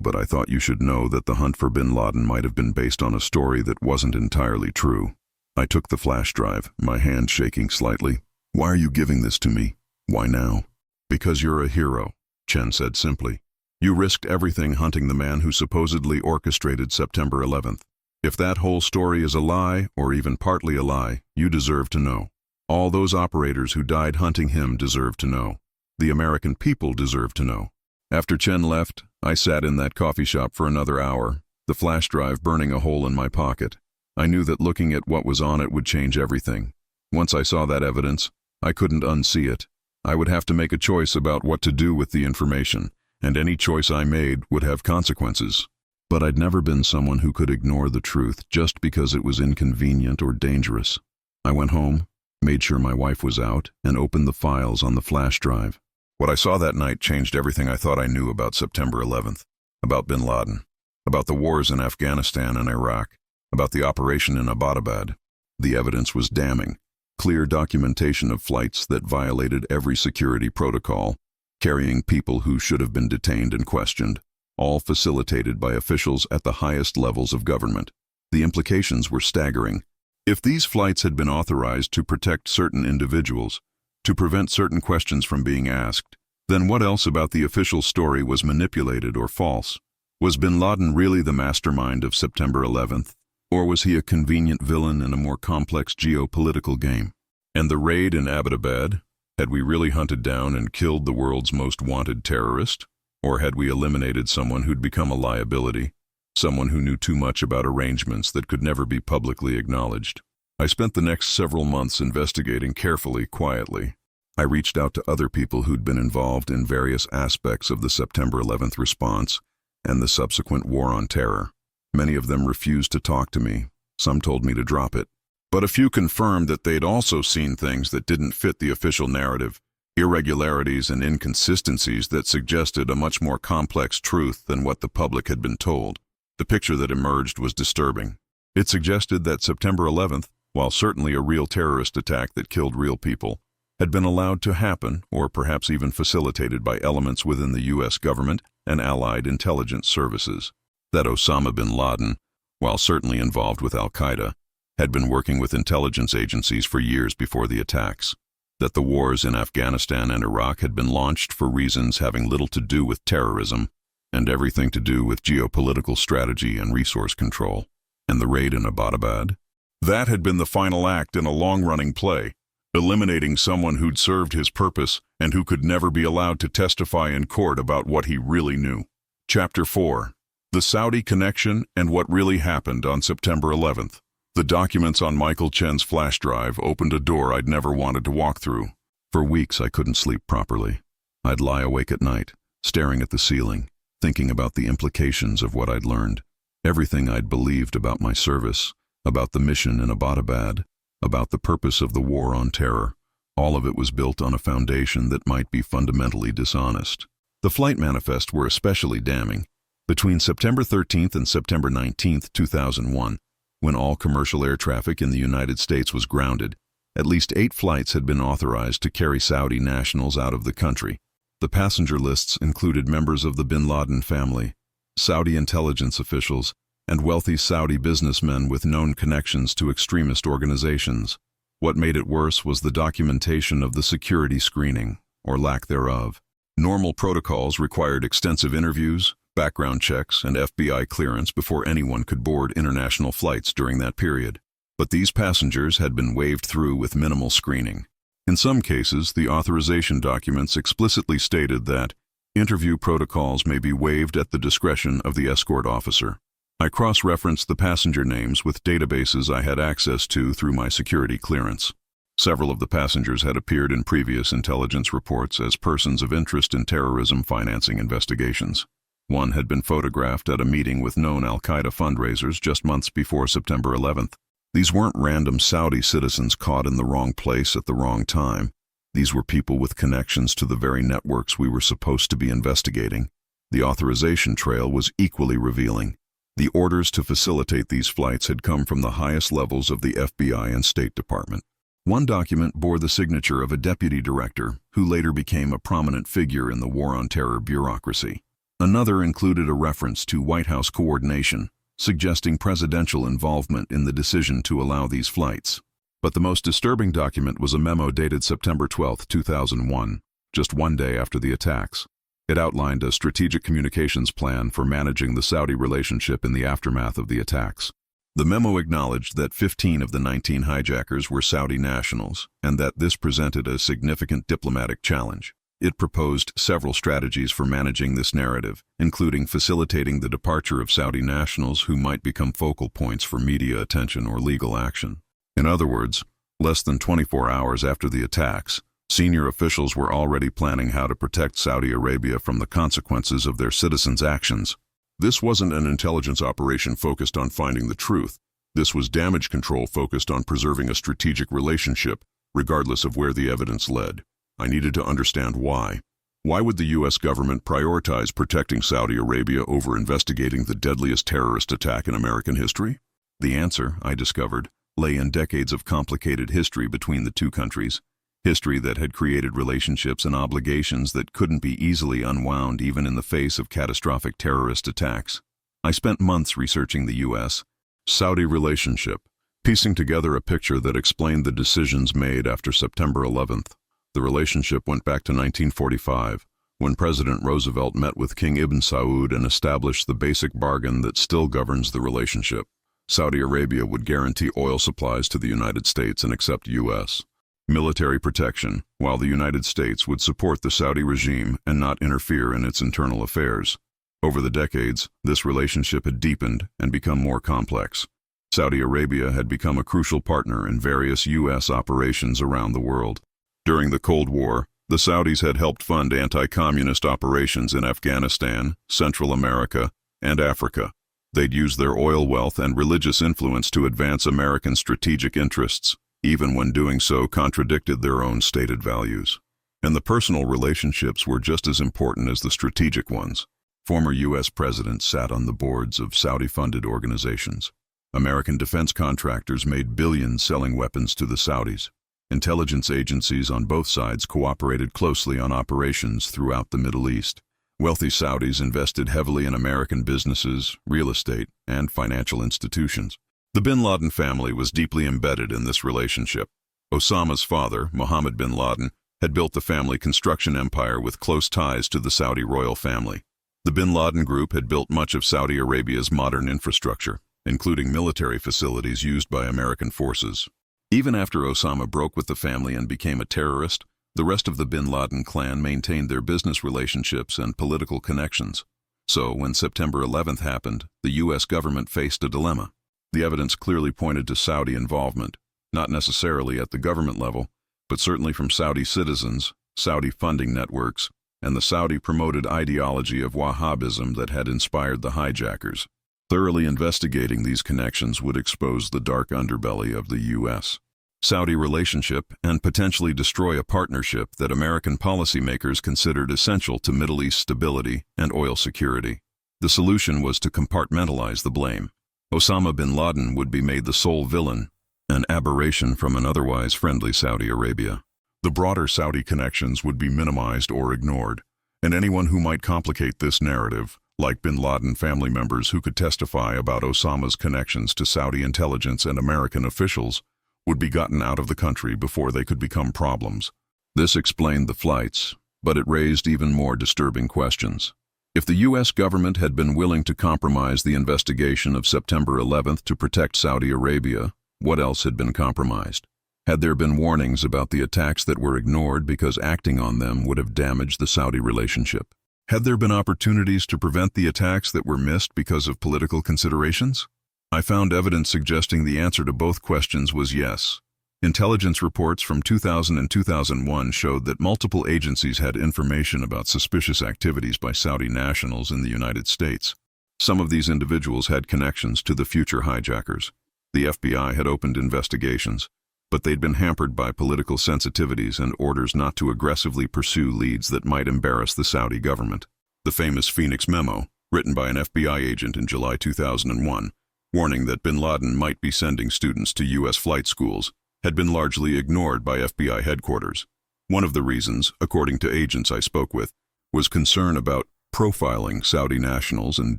but I thought you should know that the hunt for bin Laden might have been based on a story that wasn't entirely true." I took the flash drive, my hand shaking slightly. "Why are you giving this to me? Why now?" "Because you're a hero," Chen said simply. "You risked everything hunting the man who supposedly orchestrated September 11th. If that whole story is a lie, or even partly a lie, you deserve to know. All those operators who died hunting him deserve to know. The American people deserve to know." After Chen left, I sat in that coffee shop for another hour, the flash drive burning a hole in my pocket. I knew that looking at what was on it would change everything. Once I saw that evidence, I couldn't unsee it. I would have to make a choice about what to do with the information, and any choice I made would have consequences. But I'd never been someone who could ignore the truth just because it was inconvenient or dangerous. I went home, made sure my wife was out, and opened the files on the flash drive. What I saw that night changed everything I thought I knew about September 11th, about bin Laden, about the wars in Afghanistan and Iraq, about the operation in Abbottabad. The evidence was damning. Clear documentation of flights that violated every security protocol, carrying people who should have been detained and questioned, all facilitated by officials at the highest levels of government. The implications were staggering. If these flights had been authorized to protect certain individuals, to prevent certain questions from being asked, then what else about the official story was manipulated or false? Was bin Laden really the mastermind of September 11th? Or was he a convenient villain in a more complex geopolitical game? And the raid in Abbottabad, had we really hunted down and killed the world's most wanted terrorist? Or had we eliminated someone who'd become a liability, someone who knew too much about arrangements that could never be publicly acknowledged? I spent the next several months investigating carefully, quietly. I reached out to other people who'd been involved in various aspects of the September 11th response and the subsequent war on terror. Many of them refused to talk to me. Some told me to drop it. But a few confirmed that they'd also seen things that didn't fit the official narrative, irregularities and inconsistencies that suggested a much more complex truth than what the public had been told. The picture that emerged was disturbing. It suggested that September 11th, while certainly a real terrorist attack that killed real people, had been allowed to happen, or perhaps even facilitated by elements within the U.S. government and allied intelligence services. That Osama bin Laden, while certainly involved with al-Qaeda, had been working with intelligence agencies for years before the attacks. That the wars in Afghanistan and Iraq had been launched for reasons having little to do with terrorism and everything to do with geopolitical strategy and resource control. And the raid in Abbottabad, That had been the final act in a long-running play, eliminating someone who'd served his purpose and who could never be allowed to testify in court about what he really knew. Chapter 4. The Saudi Connection and What Really Happened on September 11th. The documents on Michael Chen's flash drive opened a door I'd never wanted to walk through. For weeks I couldn't sleep properly. I'd lie awake at night, staring at the ceiling, thinking about the implications of what I'd learned. Everything I'd believed about my service, about the mission in Abbottabad, about the purpose of the war on terror. All of it was built on a foundation that might be fundamentally dishonest. The flight manifests were especially damning. Between September 13th and September 19th, 2001, when all commercial air traffic in the United States was grounded, at least 8 flights had been authorized to carry Saudi nationals out of the country. The passenger lists included members of the bin Laden family, Saudi intelligence officials, and wealthy Saudi businessmen with known connections to extremist organizations. What made it worse was the documentation of the security screening, or lack thereof. Normal protocols required extensive interviews, background checks, and FBI clearance before anyone could board international flights during that period. But these passengers had been waved through with minimal screening. In some cases, the authorization documents explicitly stated that interview protocols may be waived at the discretion of the escort officer. I cross-referenced the passenger names with databases I had access to through my security clearance. Several of the passengers had appeared in previous intelligence reports as persons of interest in terrorism financing investigations. One had been photographed at a meeting with known al-Qaeda fundraisers just months before September 11th. These weren't random Saudi citizens caught in the wrong place at the wrong time. These were people with connections to the very networks we were supposed to be investigating. The authorization trail was equally revealing. The orders to facilitate these flights had come from the highest levels of the FBI and State Department. One document bore the signature of a deputy director, who later became a prominent figure in the War on Terror bureaucracy. Another included a reference to White House coordination, suggesting presidential involvement in the decision to allow these flights. But the most disturbing document was a memo dated September 12, 2001, just one day after the attacks. It outlined a strategic communications plan for managing the Saudi relationship in the aftermath of the attacks. The memo acknowledged that 15 of the 19 hijackers were Saudi nationals, and that this presented a significant diplomatic challenge. It proposed several strategies for managing this narrative, including facilitating the departure of Saudi nationals who might become focal points for media attention or legal action. In other words, less than 24 hours after the attacks, senior officials were already planning how to protect Saudi Arabia from the consequences of their citizens' actions. This wasn't an intelligence operation focused on finding the truth. This was damage control focused on preserving a strategic relationship, regardless of where the evidence led. I needed to understand why. Why would the U.S. government prioritize protecting Saudi Arabia over investigating the deadliest terrorist attack in American history? The answer, I discovered, lay in decades of complicated history between the two countries. History that had created relationships and obligations that couldn't be easily unwound even in the face of catastrophic terrorist attacks. I spent months researching the U.S.-Saudi relationship, piecing together a picture that explained the decisions made after September 11th. The relationship went back to 1945, when President Roosevelt met with King Ibn Saud and established the basic bargain that still governs the relationship. Saudi Arabia would guarantee oil supplies to the United States and accept U.S. military protection, while the United States would support the Saudi regime and not interfere in its internal affairs. Over the decades, this relationship had deepened and become more complex. Saudi Arabia had become a crucial partner in various U.S. operations around the world. During the Cold War, the Saudis had helped fund anti-communist operations in Afghanistan, Central America, and Africa. They'd used their oil wealth and religious influence to advance American strategic interests, even when doing so contradicted their own stated values. And the personal relationships were just as important as the strategic ones. Former U.S. presidents sat on the boards of Saudi-funded organizations. American defense contractors made billions selling weapons to the Saudis. Intelligence agencies on both sides cooperated closely on operations throughout the Middle East. Wealthy Saudis invested heavily in American businesses, real estate, and financial institutions. The bin Laden family was deeply embedded in this relationship. Osama's father, Mohammed bin Laden, had built the family construction empire with close ties to the Saudi royal family. The bin Laden group had built much of Saudi Arabia's modern infrastructure, including military facilities used by American forces. Even after Osama broke with the family and became a terrorist, the rest of the bin Laden clan maintained their business relationships and political connections. So, when September 11th happened, the U.S. government faced a dilemma. The evidence clearly pointed to Saudi involvement, not necessarily at the government level, but certainly from Saudi citizens, Saudi funding networks, and the Saudi-promoted ideology of Wahhabism that had inspired the hijackers. Thoroughly investigating these connections would expose the dark underbelly of the U.S.-Saudi relationship and potentially destroy a partnership that American policymakers considered essential to Middle East stability and oil security. The solution was to compartmentalize the blame. Osama bin Laden would be made the sole villain, an aberration from an otherwise friendly Saudi Arabia. The broader Saudi connections would be minimized or ignored, and anyone who might complicate this narrative, like bin Laden family members who could testify about Osama's connections to Saudi intelligence and American officials, would be gotten out of the country before they could become problems. This explained the flights, but it raised even more disturbing questions. If the U.S. government had been willing to compromise the investigation of September 11th to protect Saudi Arabia, what else had been compromised? Had there been warnings about the attacks that were ignored because acting on them would have damaged the Saudi relationship? Had there been opportunities to prevent the attacks that were missed because of political considerations? I found evidence suggesting the answer to both questions was yes. Intelligence reports from 2000 and 2001 showed that multiple agencies had information about suspicious activities by Saudi nationals in the United States. Some of these individuals had connections to the future hijackers. The FBI had opened investigations, but they'd been hampered by political sensitivities and orders not to aggressively pursue leads that might embarrass the Saudi government. The famous Phoenix memo, written by an FBI agent in July 2001, warning that bin Laden might be sending students to U.S. flight schools, had been largely ignored by FBI headquarters. One of the reasons, according to agents I spoke with, was concern about profiling Saudi nationals and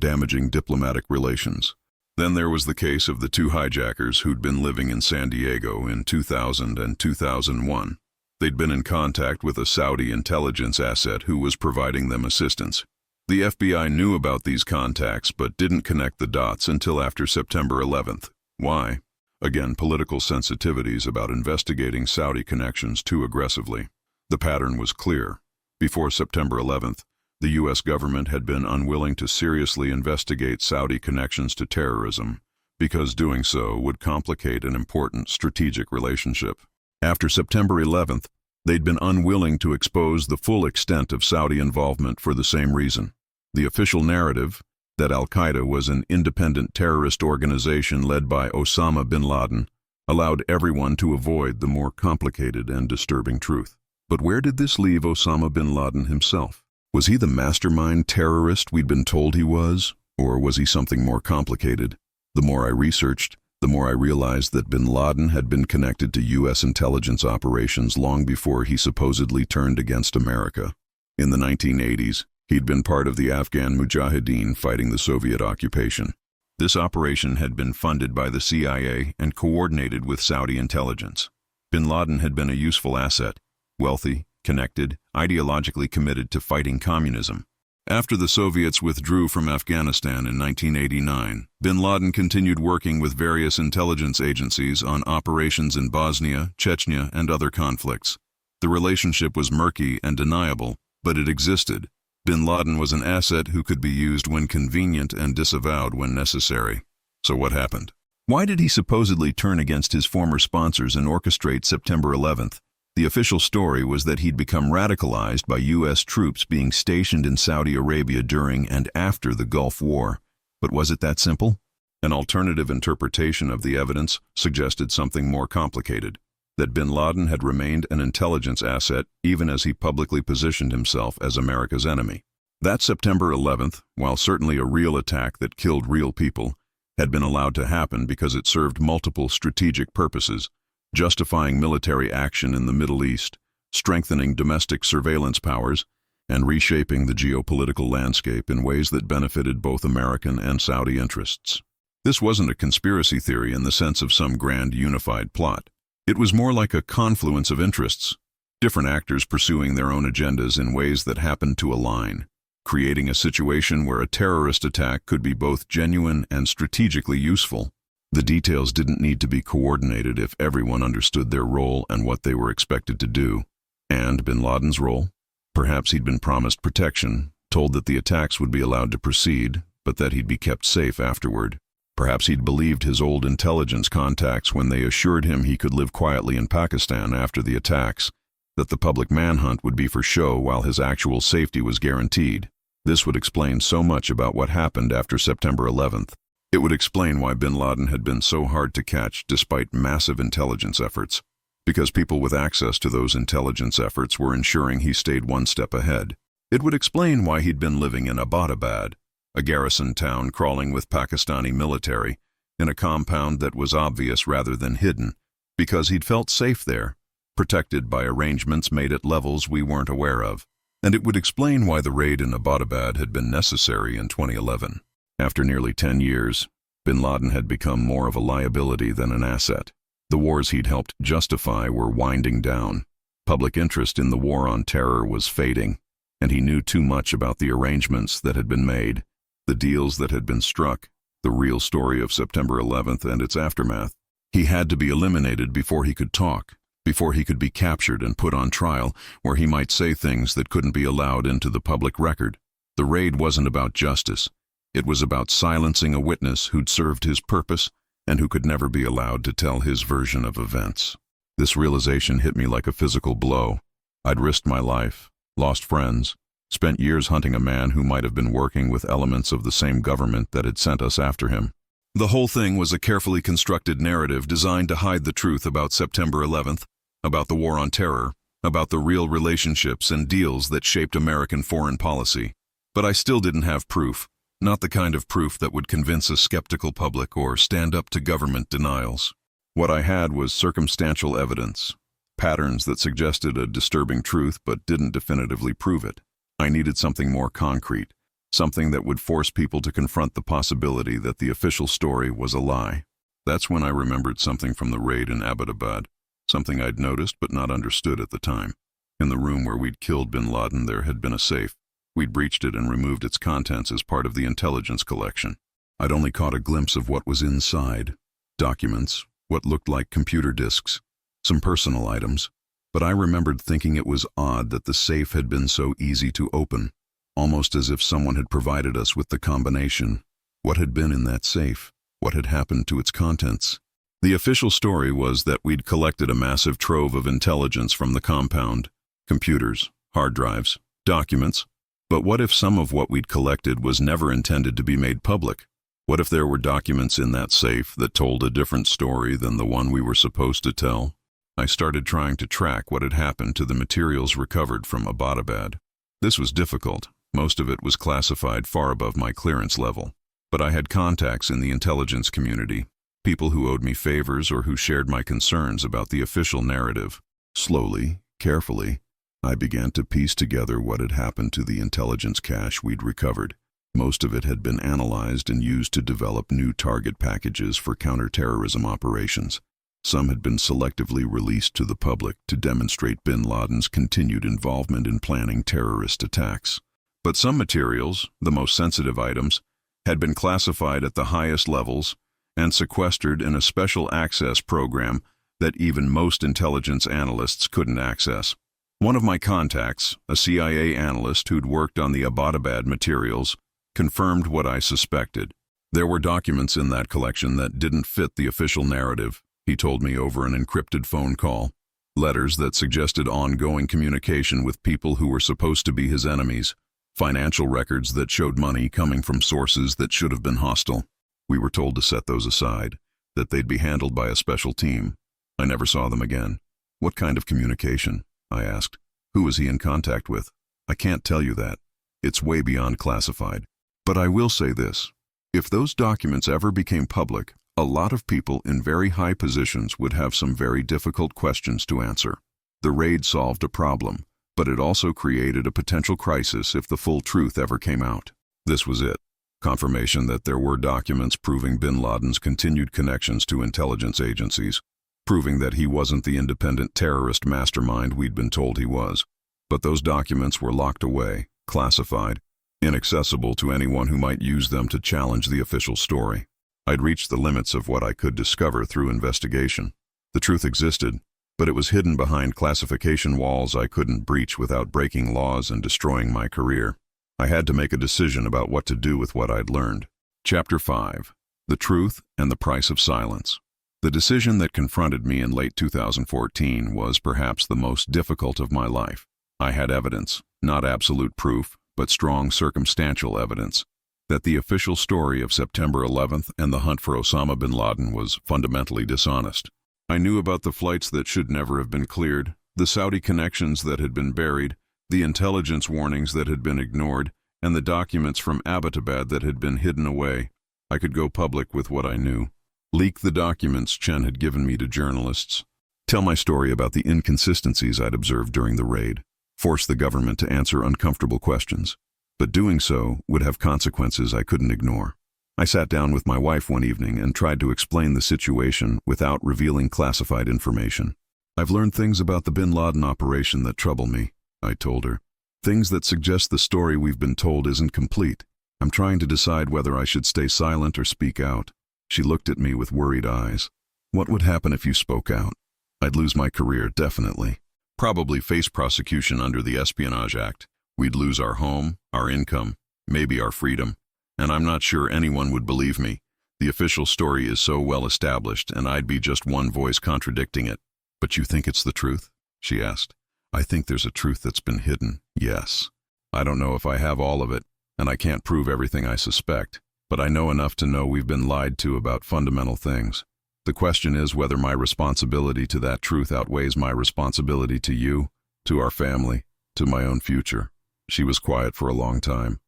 damaging diplomatic relations. Then there was the case of the two hijackers who'd been living in San Diego in 2000 and 2001. They'd been in contact with a Saudi intelligence asset who was providing them assistance. The FBI knew about these contacts but didn't connect the dots until after September 11th. Why? Again, political sensitivities about investigating Saudi connections too aggressively. The pattern was clear. Before September 11th, the U.S. government had been unwilling to seriously investigate Saudi connections to terrorism, because doing so would complicate an important strategic relationship. After September 11th, they'd been unwilling to expose the full extent of Saudi involvement for the same reason. The official narrative, that al-Qaeda was an independent terrorist organization led by Osama bin Laden, allowed everyone to avoid the more complicated and disturbing truth. But where did this leave Osama bin Laden himself? Was he the mastermind terrorist we'd been told he was, or was he something more complicated? The more I researched, the more I realized that bin Laden had been connected to U.S. intelligence operations long before he supposedly turned against America. In the 1980s, he'd been part of the Afghan Mujahideen fighting the Soviet occupation. This operation had been funded by the CIA and coordinated with Saudi intelligence. Bin Laden had been a useful asset, wealthy, connected, ideologically committed to fighting communism. After the Soviets withdrew from Afghanistan in 1989, bin Laden continued working with various intelligence agencies on operations in Bosnia, Chechnya, and other conflicts. The relationship was murky and deniable, but it existed. Bin Laden was an asset who could be used when convenient and disavowed when necessary. So what happened? Why did he supposedly turn against his former sponsors and orchestrate September 11th? The official story was that he'd become radicalized by U.S. troops being stationed in Saudi Arabia during and after the Gulf War. But was it that simple? An alternative interpretation of the evidence suggested something more complicated, that bin Laden had remained an intelligence asset even as he publicly positioned himself as America's enemy. That September 11th, while certainly a real attack that killed real people, had been allowed to happen because it served multiple strategic purposes, justifying military action in the Middle East, strengthening domestic surveillance powers, and reshaping the geopolitical landscape in ways that benefited both American and Saudi interests. This wasn't a conspiracy theory in the sense of some grand unified plot. It was more like a confluence of interests, different actors pursuing their own agendas in ways that happened to align. creating a situation where a terrorist attack could be both genuine and strategically useful. The details didn't need to be coordinated if everyone understood their role and what they were expected to do. And bin Laden's role? Perhaps he'd been promised protection, told that the attacks would be allowed to proceed, but that he'd be kept safe afterward. Perhaps he'd believed his old intelligence contacts when they assured him he could live quietly in Pakistan after the attacks, that the public manhunt would be for show while his actual safety was guaranteed. This would explain so much about what happened after September 11th. It would explain why bin Laden had been so hard to catch despite massive intelligence efforts, because people with access to those intelligence efforts were ensuring he stayed one step ahead. It would explain why he'd been living in Abbottabad, a garrison town crawling with Pakistani military, in a compound that was obvious rather than hidden, because he'd felt safe there, protected by arrangements made at levels we weren't aware of. And it would explain why the raid in Abbottabad had been necessary in 2011. After nearly 10 years, bin Laden had become more of a liability than an asset. The wars he'd helped justify were winding down. Public interest in the war on terror was fading, and he knew too much about the arrangements that had been made, the deals that had been struck, the real story of September 11th and its aftermath. He had to be eliminated before he could talk, before he could be captured and put on trial, where he might say things that couldn't be allowed into the public record. The raid wasn't about justice. It was about silencing a witness who'd served his purpose and who could never be allowed to tell his version of events. This realization hit me like a physical blow. I'd risked my life, lost friends, spent years hunting a man who might have been working with elements of the same government that had sent us after him. The whole thing was a carefully constructed narrative designed to hide the truth about September 11th, about the war on terror, about the real relationships and deals that shaped American foreign policy. But I still didn't have proof. Not the kind of proof that would convince a skeptical public or stand up to government denials. What I had was circumstantial evidence, patterns that suggested a disturbing truth but didn't definitively prove it. I needed something more concrete, something that would force people to confront the possibility that the official story was a lie. That's when I remembered something from the raid in Abbottabad, something I'd noticed but not understood at the time. In the room where we'd killed bin Laden, there had been a safe. We'd breached it and removed its contents as part of the intelligence collection. I'd only caught a glimpse of what was inside. Documents, what looked like computer disks, some personal items. But I remembered thinking it was odd that the safe had been so easy to open, almost as if someone had provided us with the combination. What had been in that safe? What had happened to its contents? The official story was that we'd collected a massive trove of intelligence from the compound, computers, hard drives, documents. But what if some of what we'd collected was never intended to be made public? What if there were documents in that safe that told a different story than the one we were supposed to tell? I started trying to track what had happened to the materials recovered from Abbottabad. This was difficult. Most of it was classified far above my clearance level. But I had contacts in the intelligence community, people who owed me favors or who shared my concerns about the official narrative. Slowly, carefully, I began to piece together what had happened to the intelligence cache we'd recovered. Most of it had been analyzed and used to develop new target packages for counterterrorism operations. Some had been selectively released to the public to demonstrate bin Laden's continued involvement in planning terrorist attacks. But some materials, the most sensitive items, had been classified at the highest levels and sequestered in a special access program that even most intelligence analysts couldn't access. One of my contacts, a CIA analyst who'd worked on the Abbottabad materials, confirmed what I suspected. There were documents in that collection that didn't fit the official narrative, he told me over an encrypted phone call. Letters that suggested ongoing communication with people who were supposed to be his enemies. Financial records that showed money coming from sources that should have been hostile. We were told to set those aside, that they'd be handled by a special team. I never saw them again. What kind of communication? I asked. Who was he in contact with? I can't tell you that. It's way beyond classified. But I will say this. If those documents ever became public, a lot of people in very high positions would have some very difficult questions to answer. The raid solved a problem, but it also created a potential crisis if the full truth ever came out. This was it. Confirmation that there were documents proving bin Laden's continued connections to intelligence agencies, proving that he wasn't the independent terrorist mastermind we'd been told he was. But those documents were locked away, classified, inaccessible to anyone who might use them to challenge the official story. I'd reached the limits of what I could discover through investigation. The truth existed, but it was hidden behind classification walls I couldn't breach without breaking laws and destroying my career. I had to make a decision about what to do with what I'd learned. Chapter 5. The Truth and the Price of Silence. The decision that confronted me in late 2014 was perhaps the most difficult of my life. I had evidence, not absolute proof, but strong circumstantial evidence, that the official story of September 11th and the hunt for Osama bin Laden was fundamentally dishonest. I knew about the flights that should never have been cleared, the Saudi connections that had been buried, the intelligence warnings that had been ignored, and the documents from Abbottabad that had been hidden away. I could go public with what I knew. Leak the documents Chen had given me to journalists. Tell my story about the inconsistencies I'd observed during the raid. Force the government to answer uncomfortable questions. But doing so would have consequences I couldn't ignore. I sat down with my wife one evening and tried to explain the situation without revealing classified information. I've learned things about the bin Laden operation that trouble me, I told her. Things that suggest the story we've been told isn't complete. I'm trying to decide whether I should stay silent or speak out. She looked at me with worried eyes. What would happen if you spoke out? I'd lose my career, definitely. Probably face prosecution under the Espionage Act. We'd lose our home, our income, maybe our freedom. And I'm not sure anyone would believe me. The official story is so well established, and I'd be just one voice contradicting it. But you think it's the truth? She asked. I think there's a truth that's been hidden, yes. I don't know if I have all of it, and I can't prove everything I suspect, but I know enough to know we've been lied to about fundamental things. The question is whether my responsibility to that truth outweighs my responsibility to you, to our family, to my own future. She was quiet for a long time.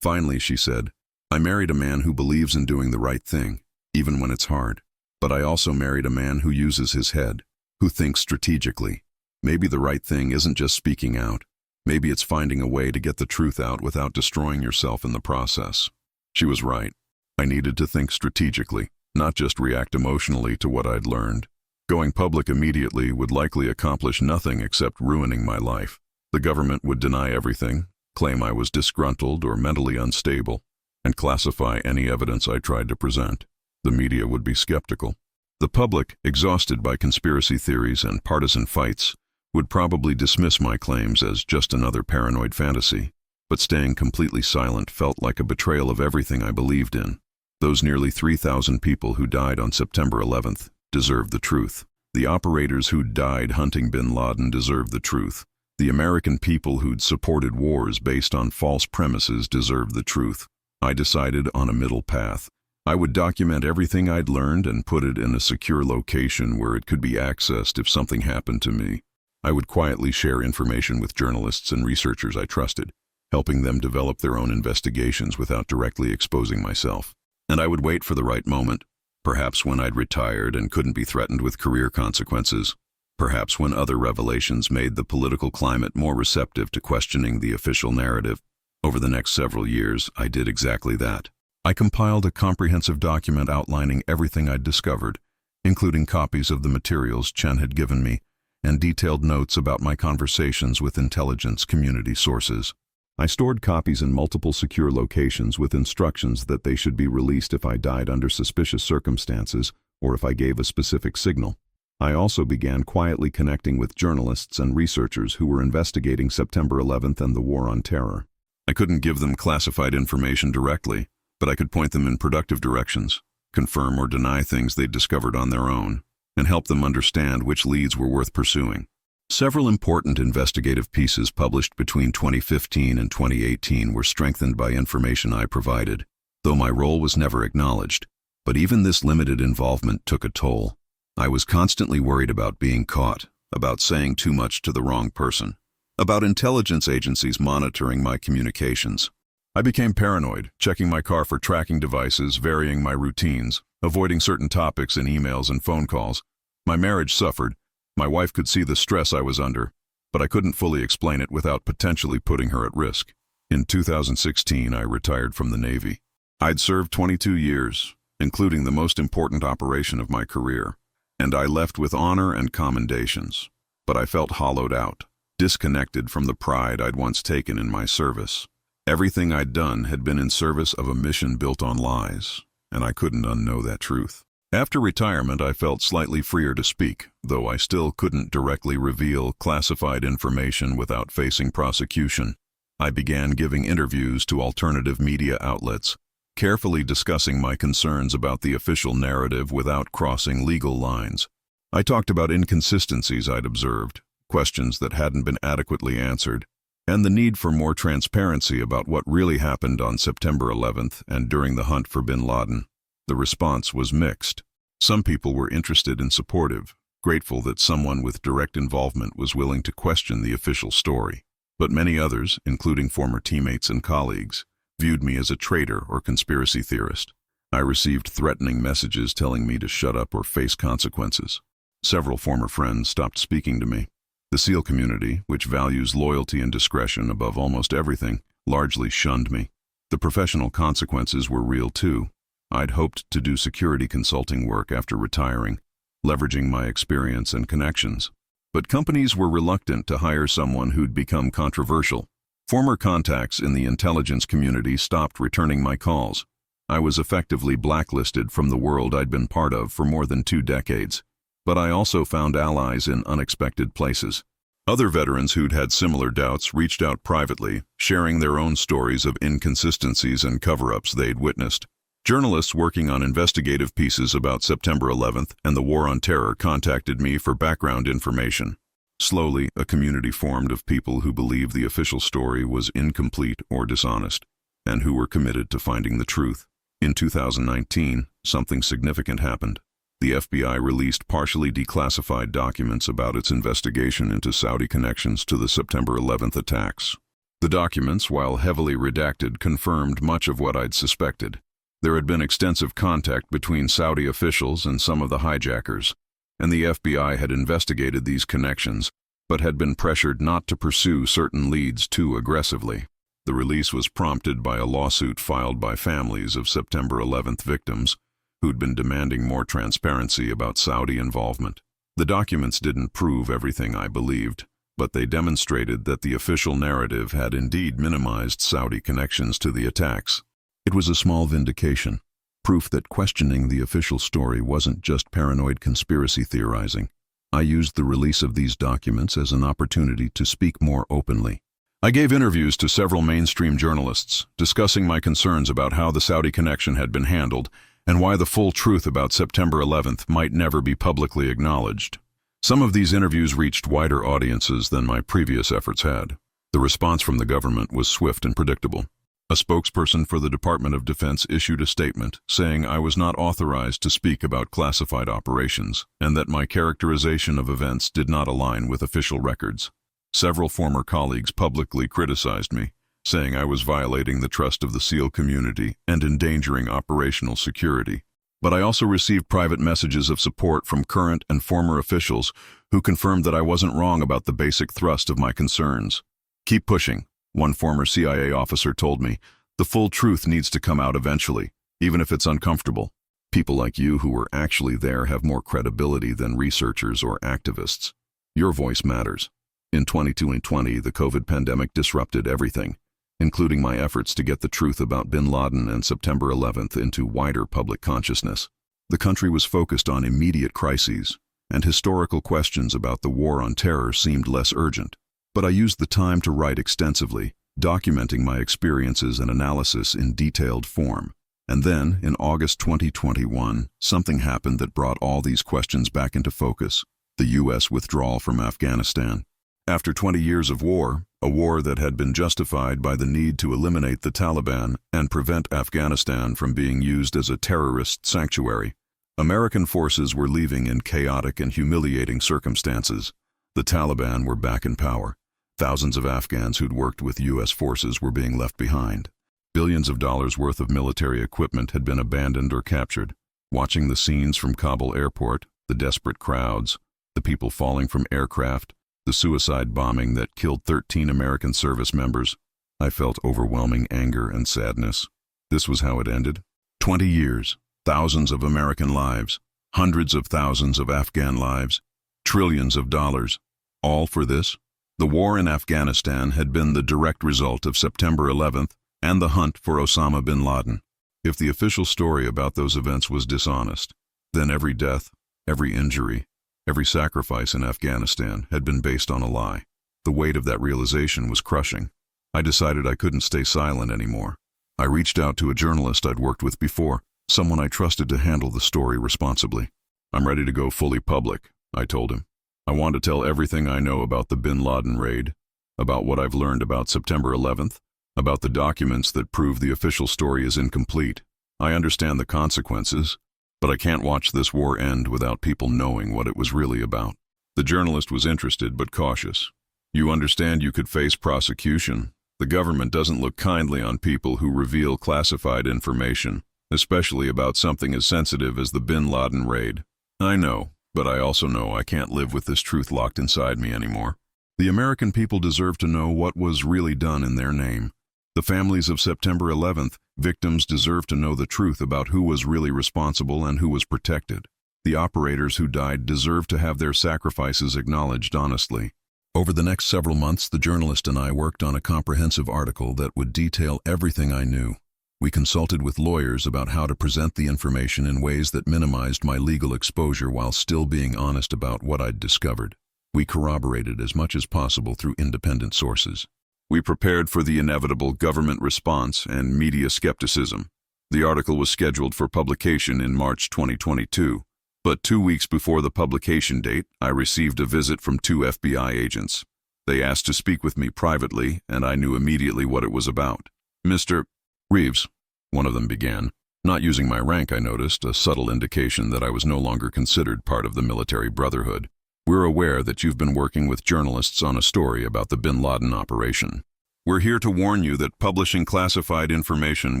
Finally, she said, I married a man who believes in doing the right thing, even when it's hard. But I also married a man who uses his head, who thinks strategically. Maybe the right thing isn't just speaking out. Maybe it's finding a way to get the truth out without destroying yourself in the process. She was right. I needed to think strategically, not just react emotionally to what I'd learned. Going public immediately would likely accomplish nothing except ruining my life. The government would deny everything, claim I was disgruntled or mentally unstable, and classify any evidence I tried to present. The media would be skeptical. The public, exhausted by conspiracy theories and partisan fights, would probably dismiss my claims as just another paranoid fantasy. But staying completely silent felt like a betrayal of everything I believed in. Those nearly 3,000 people who died on September 11th deserved the truth. The operators who'd died hunting bin Laden deserved the truth. The American people who'd supported wars based on false premises deserved the truth. I decided on a middle path. I would document everything I'd learned and put it in a secure location where it could be accessed if something happened to me. I would quietly share information with journalists and researchers I trusted, helping them develop their own investigations without directly exposing myself. And I would wait for the right moment, perhaps when I'd retired and couldn't be threatened with career consequences, perhaps when other revelations made the political climate more receptive to questioning the official narrative. Over the next several years, I did exactly that. I compiled a comprehensive document outlining everything I'd discovered, including copies of the materials Chen had given me, and detailed notes about my conversations with intelligence community sources. I stored copies in multiple secure locations with instructions that they should be released if I died under suspicious circumstances or if I gave a specific signal. I also began quietly connecting with journalists and researchers who were investigating September 11th and the War on Terror. I couldn't give them classified information directly, but I could point them in productive directions, confirm or deny things they'd discovered on their own, and help them understand which leads were worth pursuing. Several important investigative pieces published between 2015 and 2018 were strengthened by information I provided, though my role was never acknowledged. But even this limited involvement took a toll. I was constantly worried about being caught, about saying too much to the wrong person, about intelligence agencies monitoring my communications. I became paranoid, checking my car for tracking devices, varying my routines, avoiding certain topics in emails and phone calls. My marriage suffered. My wife could see the stress I was under, but I couldn't fully explain it without potentially putting her at risk. In 2016, I retired from the Navy. I'd served 22 years, including the most important operation of my career, and I left with honor and commendations. But I felt hollowed out, disconnected from the pride I'd once taken in my service. Everything I'd done had been in service of a mission built on lies, and I couldn't unknow that truth. After retirement, I felt slightly freer to speak, though I still couldn't directly reveal classified information without facing prosecution. I began giving interviews to alternative media outlets, carefully discussing my concerns about the official narrative without crossing legal lines. I talked about inconsistencies I'd observed, questions that hadn't been adequately answered, and the need for more transparency about what really happened on September 11th and during the hunt for bin Laden. The response was mixed. Some people were interested and supportive, grateful that someone with direct involvement was willing to question the official story. But many others, including former teammates and colleagues, viewed me as a traitor or conspiracy theorist. I received threatening messages telling me to shut up or face consequences. Several former friends stopped speaking to me. The SEAL community, which values loyalty and discretion above almost everything, largely shunned me. The professional consequences were real too. I'd hoped to do security consulting work after retiring, leveraging my experience and connections. But companies were reluctant to hire someone who'd become controversial. Former contacts in the intelligence community stopped returning my calls. I was effectively blacklisted from the world I'd been part of for more than 2 decades. But I also found allies in unexpected places. Other veterans who'd had similar doubts reached out privately, sharing their own stories of inconsistencies and cover-ups they'd witnessed. Journalists working on investigative pieces about September 11th and the War on Terror contacted me for background information. Slowly, a community formed of people who believed the official story was incomplete or dishonest, and who were committed to finding the truth. In 2019, something significant happened. The FBI released partially declassified documents about its investigation into Saudi connections to the September 11th attacks. The documents, while heavily redacted, confirmed much of what I'd suspected. There had been extensive contact between Saudi officials and some of the hijackers, and the FBI had investigated these connections, but had been pressured not to pursue certain leads too aggressively. The release was prompted by a lawsuit filed by families of September 11th victims, who'd been demanding more transparency about Saudi involvement. The documents didn't prove everything I believed, but they demonstrated that the official narrative had indeed minimized Saudi connections to the attacks. It was a small vindication, proof that questioning the official story wasn't just paranoid conspiracy theorizing. I used the release of these documents as an opportunity to speak more openly. I gave interviews to several mainstream journalists, discussing my concerns about how the Saudi connection had been handled and why the full truth about September 11th might never be publicly acknowledged. Some of these interviews reached wider audiences than my previous efforts had. The response from the government was swift and predictable. A spokesperson for the Department of Defense issued a statement saying I was not authorized to speak about classified operations and that my characterization of events did not align with official records. Several former colleagues publicly criticized me, saying I was violating the trust of the SEAL community and endangering operational security. But I also received private messages of support from current and former officials who confirmed that I wasn't wrong about the basic thrust of my concerns. "Keep pushing," one former CIA officer told me. "The full truth needs to come out eventually, even if it's uncomfortable. People like you who were actually there have more credibility than researchers or activists. Your voice matters." In 2020, the COVID pandemic disrupted everything, including my efforts to get the truth about bin Laden and September 11th into wider public consciousness. The country was focused on immediate crises, and historical questions about the War on Terror seemed less urgent. But I used the time to write extensively, documenting my experiences and analysis in detailed form. And then, in August 2021, something happened that brought all these questions back into focus: the U.S. withdrawal from Afghanistan. After 20 years of war, a war that had been justified by the need to eliminate the Taliban and prevent Afghanistan from being used as a terrorist sanctuary, American forces were leaving in chaotic and humiliating circumstances. The Taliban were back in power. Thousands of Afghans who'd worked with U.S. forces were being left behind. Billions of dollars worth of military equipment had been abandoned or captured. Watching the scenes from Kabul airport, the desperate crowds, the people falling from aircraft, the suicide bombing that killed 13 American service members, I felt overwhelming anger and sadness. This was how it ended. 20 years, thousands of American lives, hundreds of thousands of Afghan lives, trillions of dollars, all for this? The war in Afghanistan had been the direct result of September 11th and the hunt for Osama bin Laden. If the official story about those events was dishonest, then every death, every injury, every sacrifice in Afghanistan had been based on a lie. The weight of that realization was crushing. I decided I couldn't stay silent anymore. I reached out to a journalist I'd worked with before, someone I trusted to handle the story responsibly. "I'm ready to go fully public," I told him. "I want to tell everything I know about the bin Laden raid, about what I've learned about September 11th, about the documents that prove the official story is incomplete. I understand the consequences, but I can't watch this war end without people knowing what it was really about." The journalist was interested but cautious. "You understand you could face prosecution. The government doesn't look kindly on people who reveal classified information, especially about something as sensitive as the bin Laden raid." "I know, but I also know I can't live with this truth locked inside me anymore. The American people deserve to know what was really done in their name. The families of September 11th victims deserve to know the truth about who was really responsible and who was protected. The operators who died deserve to have their sacrifices acknowledged honestly." Over the next several months, the journalist and I worked on a comprehensive article that would detail everything I knew. We consulted with lawyers about how to present the information in ways that minimized my legal exposure while still being honest about what I'd discovered. We corroborated as much as possible through independent sources. We prepared for the inevitable government response and media skepticism. The article was scheduled for publication in March 2022. But 2 weeks before the publication date, I received a visit from 2 FBI agents. They asked to speak with me privately, and I knew immediately what it was about. "Mr. Reeves," one of them began. Not using my rank, I noticed, a subtle indication that I was no longer considered part of the military brotherhood. "We're aware that you've been working with journalists on a story about the bin Laden operation. We're here to warn you that publishing classified information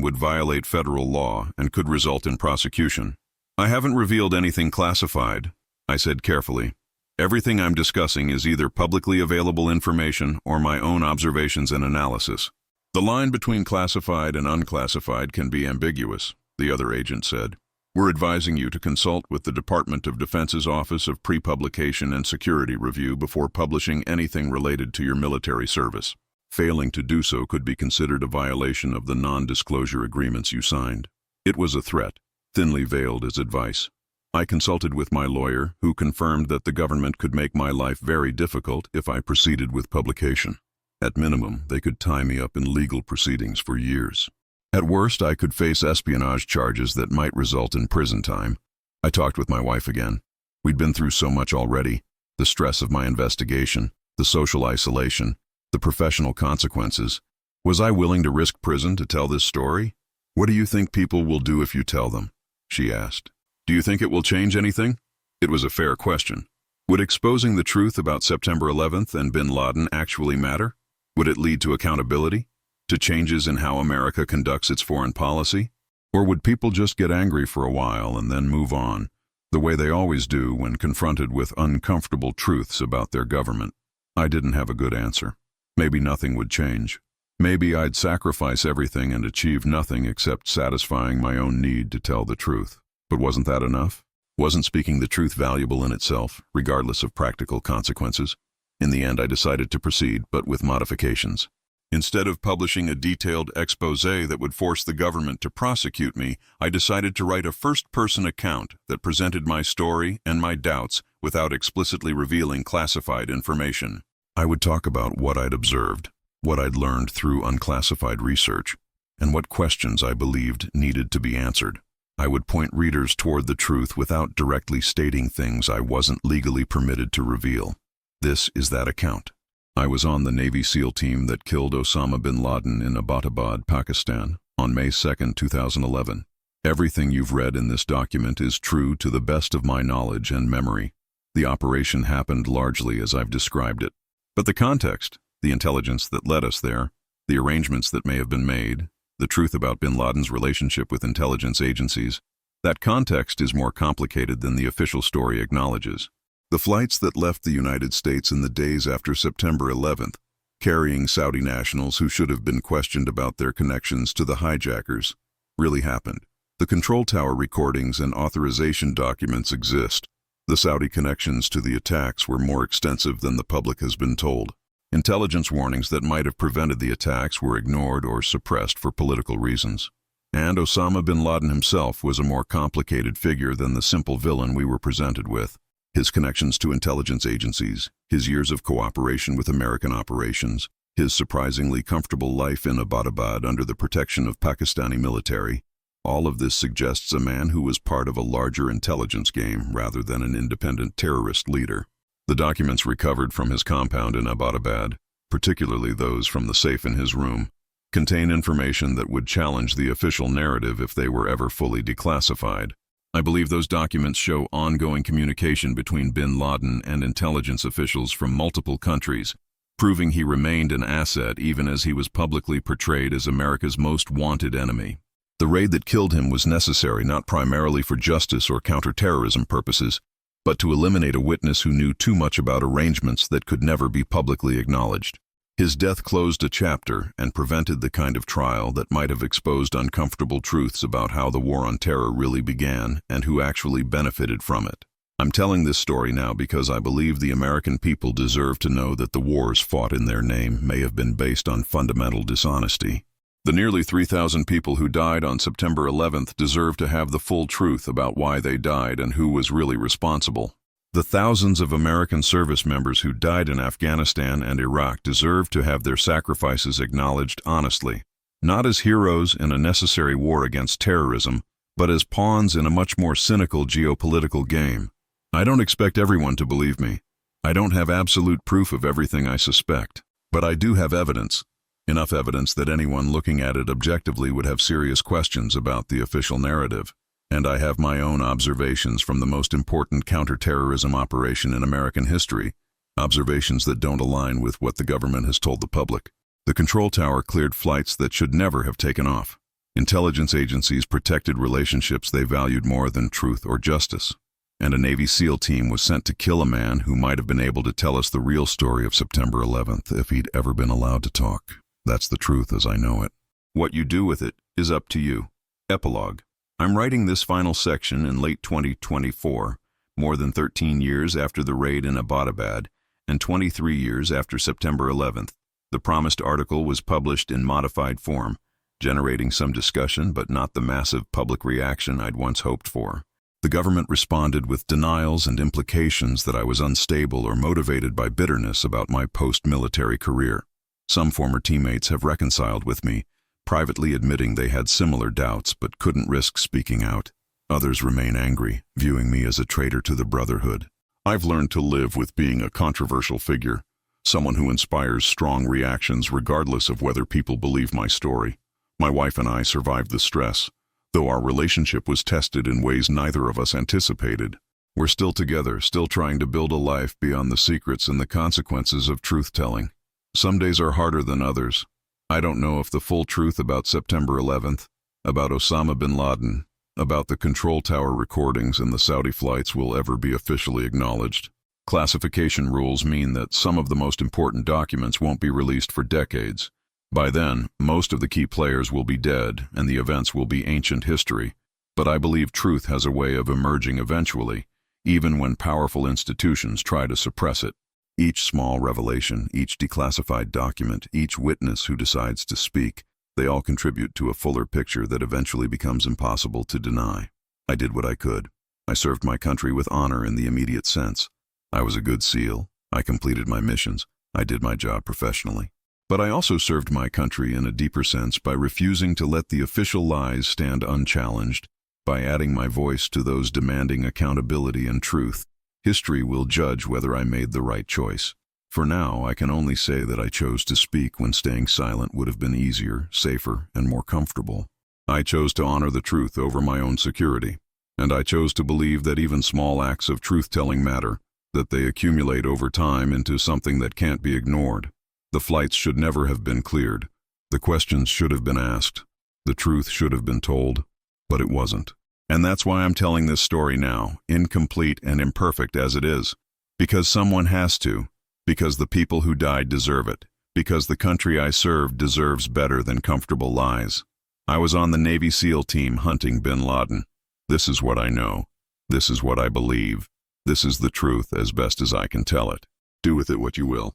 would violate federal law and could result in prosecution." "I haven't revealed anything classified," I said carefully. "Everything I'm discussing is either publicly available information or my own observations and analysis." "The line between classified and unclassified can be ambiguous," the other agent said. "We're advising you to consult with the Department of Defense's Office of Pre-Publication and Security Review before publishing anything related to your military service. Failing to do so could be considered a violation of the non-disclosure agreements you signed." It was a threat, thinly veiled as advice. I consulted with my lawyer, who confirmed that the government could make my life very difficult if I proceeded with publication. At minimum, they could tie me up in legal proceedings for years. At worst, I could face espionage charges that might result in prison time. I talked with my wife again. We'd been through so much already: the stress of my investigation, the social isolation, the professional consequences. Was I willing to risk prison to tell this story? "What do you think people will do if you tell them?" she asked. "Do you think it will change anything?" It was a fair question. Would exposing the truth about September 11th and bin Laden actually matter? Would it lead to accountability? To changes in how America conducts its foreign policy? Or would people just get angry for a while and then move on, the way they always do when confronted with uncomfortable truths about their government? I didn't have a good answer. Maybe nothing would change. Maybe I'd sacrifice everything and achieve nothing except satisfying my own need to tell the truth. But wasn't that enough? Wasn't speaking the truth valuable in itself, regardless of practical consequences? In the end, I decided to proceed, but with modifications. Instead of publishing a detailed exposé that would force the government to prosecute me, I decided to write a first-person account that presented my story and my doubts without explicitly revealing classified information. I would talk about what I'd observed, what I'd learned through unclassified research, and what questions I believed needed to be answered. I would point readers toward the truth without directly stating things I wasn't legally permitted to reveal. This is that account. I was on the Navy SEAL team that killed Osama bin Laden in Abbottabad, Pakistan, on May 2, 2011. Everything you've read in this document is true to the best of my knowledge and memory. The operation happened largely as I've described it. But the context, the intelligence that led us there, the arrangements that may have been made, the truth about bin Laden's relationship with intelligence agencies, that context is more complicated than the official story acknowledges. The flights that left the United States in the days after September 11th, carrying Saudi nationals who should have been questioned about their connections to the hijackers, really happened. The control tower recordings and authorization documents exist. The Saudi connections to the attacks were more extensive than the public has been told. Intelligence warnings that might have prevented the attacks were ignored or suppressed for political reasons. And Osama bin Laden himself was a more complicated figure than the simple villain we were presented with. His connections to intelligence agencies, his years of cooperation with American operations, his surprisingly comfortable life in Abbottabad under the protection of Pakistani military, all of this suggests a man who was part of a larger intelligence game rather than an independent terrorist leader. The documents recovered from his compound in Abbottabad, particularly those from the safe in his room, contain information that would challenge the official narrative if they were ever fully declassified. I believe those documents show ongoing communication between bin Laden and intelligence officials from multiple countries, proving he remained an asset even as he was publicly portrayed as America's most wanted enemy. The raid that killed him was necessary not primarily for justice or counterterrorism purposes, but to eliminate a witness who knew too much about arrangements that could never be publicly acknowledged. His death closed a chapter and prevented the kind of trial that might have exposed uncomfortable truths about how the war on terror really began and who actually benefited from it. I'm telling this story now because I believe the American people deserve to know that the wars fought in their name may have been based on fundamental dishonesty. The nearly 3,000 people who died on September 11th deserve to have the full truth about why they died and who was really responsible. The thousands of American service members who died in Afghanistan and Iraq deserve to have their sacrifices acknowledged honestly, not as heroes in a necessary war against terrorism, but as pawns in a much more cynical geopolitical game. I don't expect everyone to believe me. I don't have absolute proof of everything I suspect, but I do have evidence. Enough evidence that anyone looking at it objectively would have serious questions about the official narrative. And I have my own observations from the most important counterterrorism operation in American history, observations that don't align with what the government has told the public. The control tower cleared flights that should never have taken off. Intelligence agencies protected relationships they valued more than truth or justice. And a Navy SEAL team was sent to kill a man who might have been able to tell us the real story of September 11th if he'd ever been allowed to talk. That's the truth as I know it. What you do with it is up to you. Epilogue. I'm writing this final section in late 2024, more than 13 years after the raid in Abbottabad, and 23 years after September 11th. The promised article was published in modified form, generating some discussion but not the massive public reaction I'd once hoped for. The government responded with denials and implications that I was unstable or motivated by bitterness about my post-military career. Some former teammates have reconciled with me, privately admitting they had similar doubts but couldn't risk speaking out. Others remain angry, viewing me as a traitor to the brotherhood. I've learned to live with being a controversial figure, someone who inspires strong reactions regardless of whether people believe my story. My wife and I survived the stress, though our relationship was tested in ways neither of us anticipated. We're still together, still trying to build a life beyond the secrets and the consequences of truth-telling. Some days are harder than others. I don't know if the full truth about September 11th, about Osama bin Laden, about the control tower recordings and the Saudi flights will ever be officially acknowledged. Classification rules mean that some of the most important documents won't be released for decades. By then, most of the key players will be dead and the events will be ancient history. But I believe truth has a way of emerging eventually, even when powerful institutions try to suppress it. Each small revelation, each declassified document, each witness who decides to speak, they all contribute to a fuller picture that eventually becomes impossible to deny. I did what I could. I served my country with honor in the immediate sense. I was a good SEAL. I completed my missions. I did my job professionally. But I also served my country in a deeper sense by refusing to let the official lies stand unchallenged, by adding my voice to those demanding accountability and truth. History will judge whether I made the right choice. For now, I can only say that I chose to speak when staying silent would have been easier, safer, and more comfortable. I chose to honor the truth over my own security. And I chose to believe that even small acts of truth-telling matter, that they accumulate over time into something that can't be ignored. The flights should never have been cleared. The questions should have been asked. The truth should have been told. But it wasn't. And that's why I'm telling this story now, incomplete and imperfect as it is. Because someone has to. Because the people who died deserve it. Because the country I served deserves better than comfortable lies. I was on the Navy SEAL team hunting bin Laden. This is what I know. This is what I believe. This is the truth as best as I can tell it. Do with it what you will.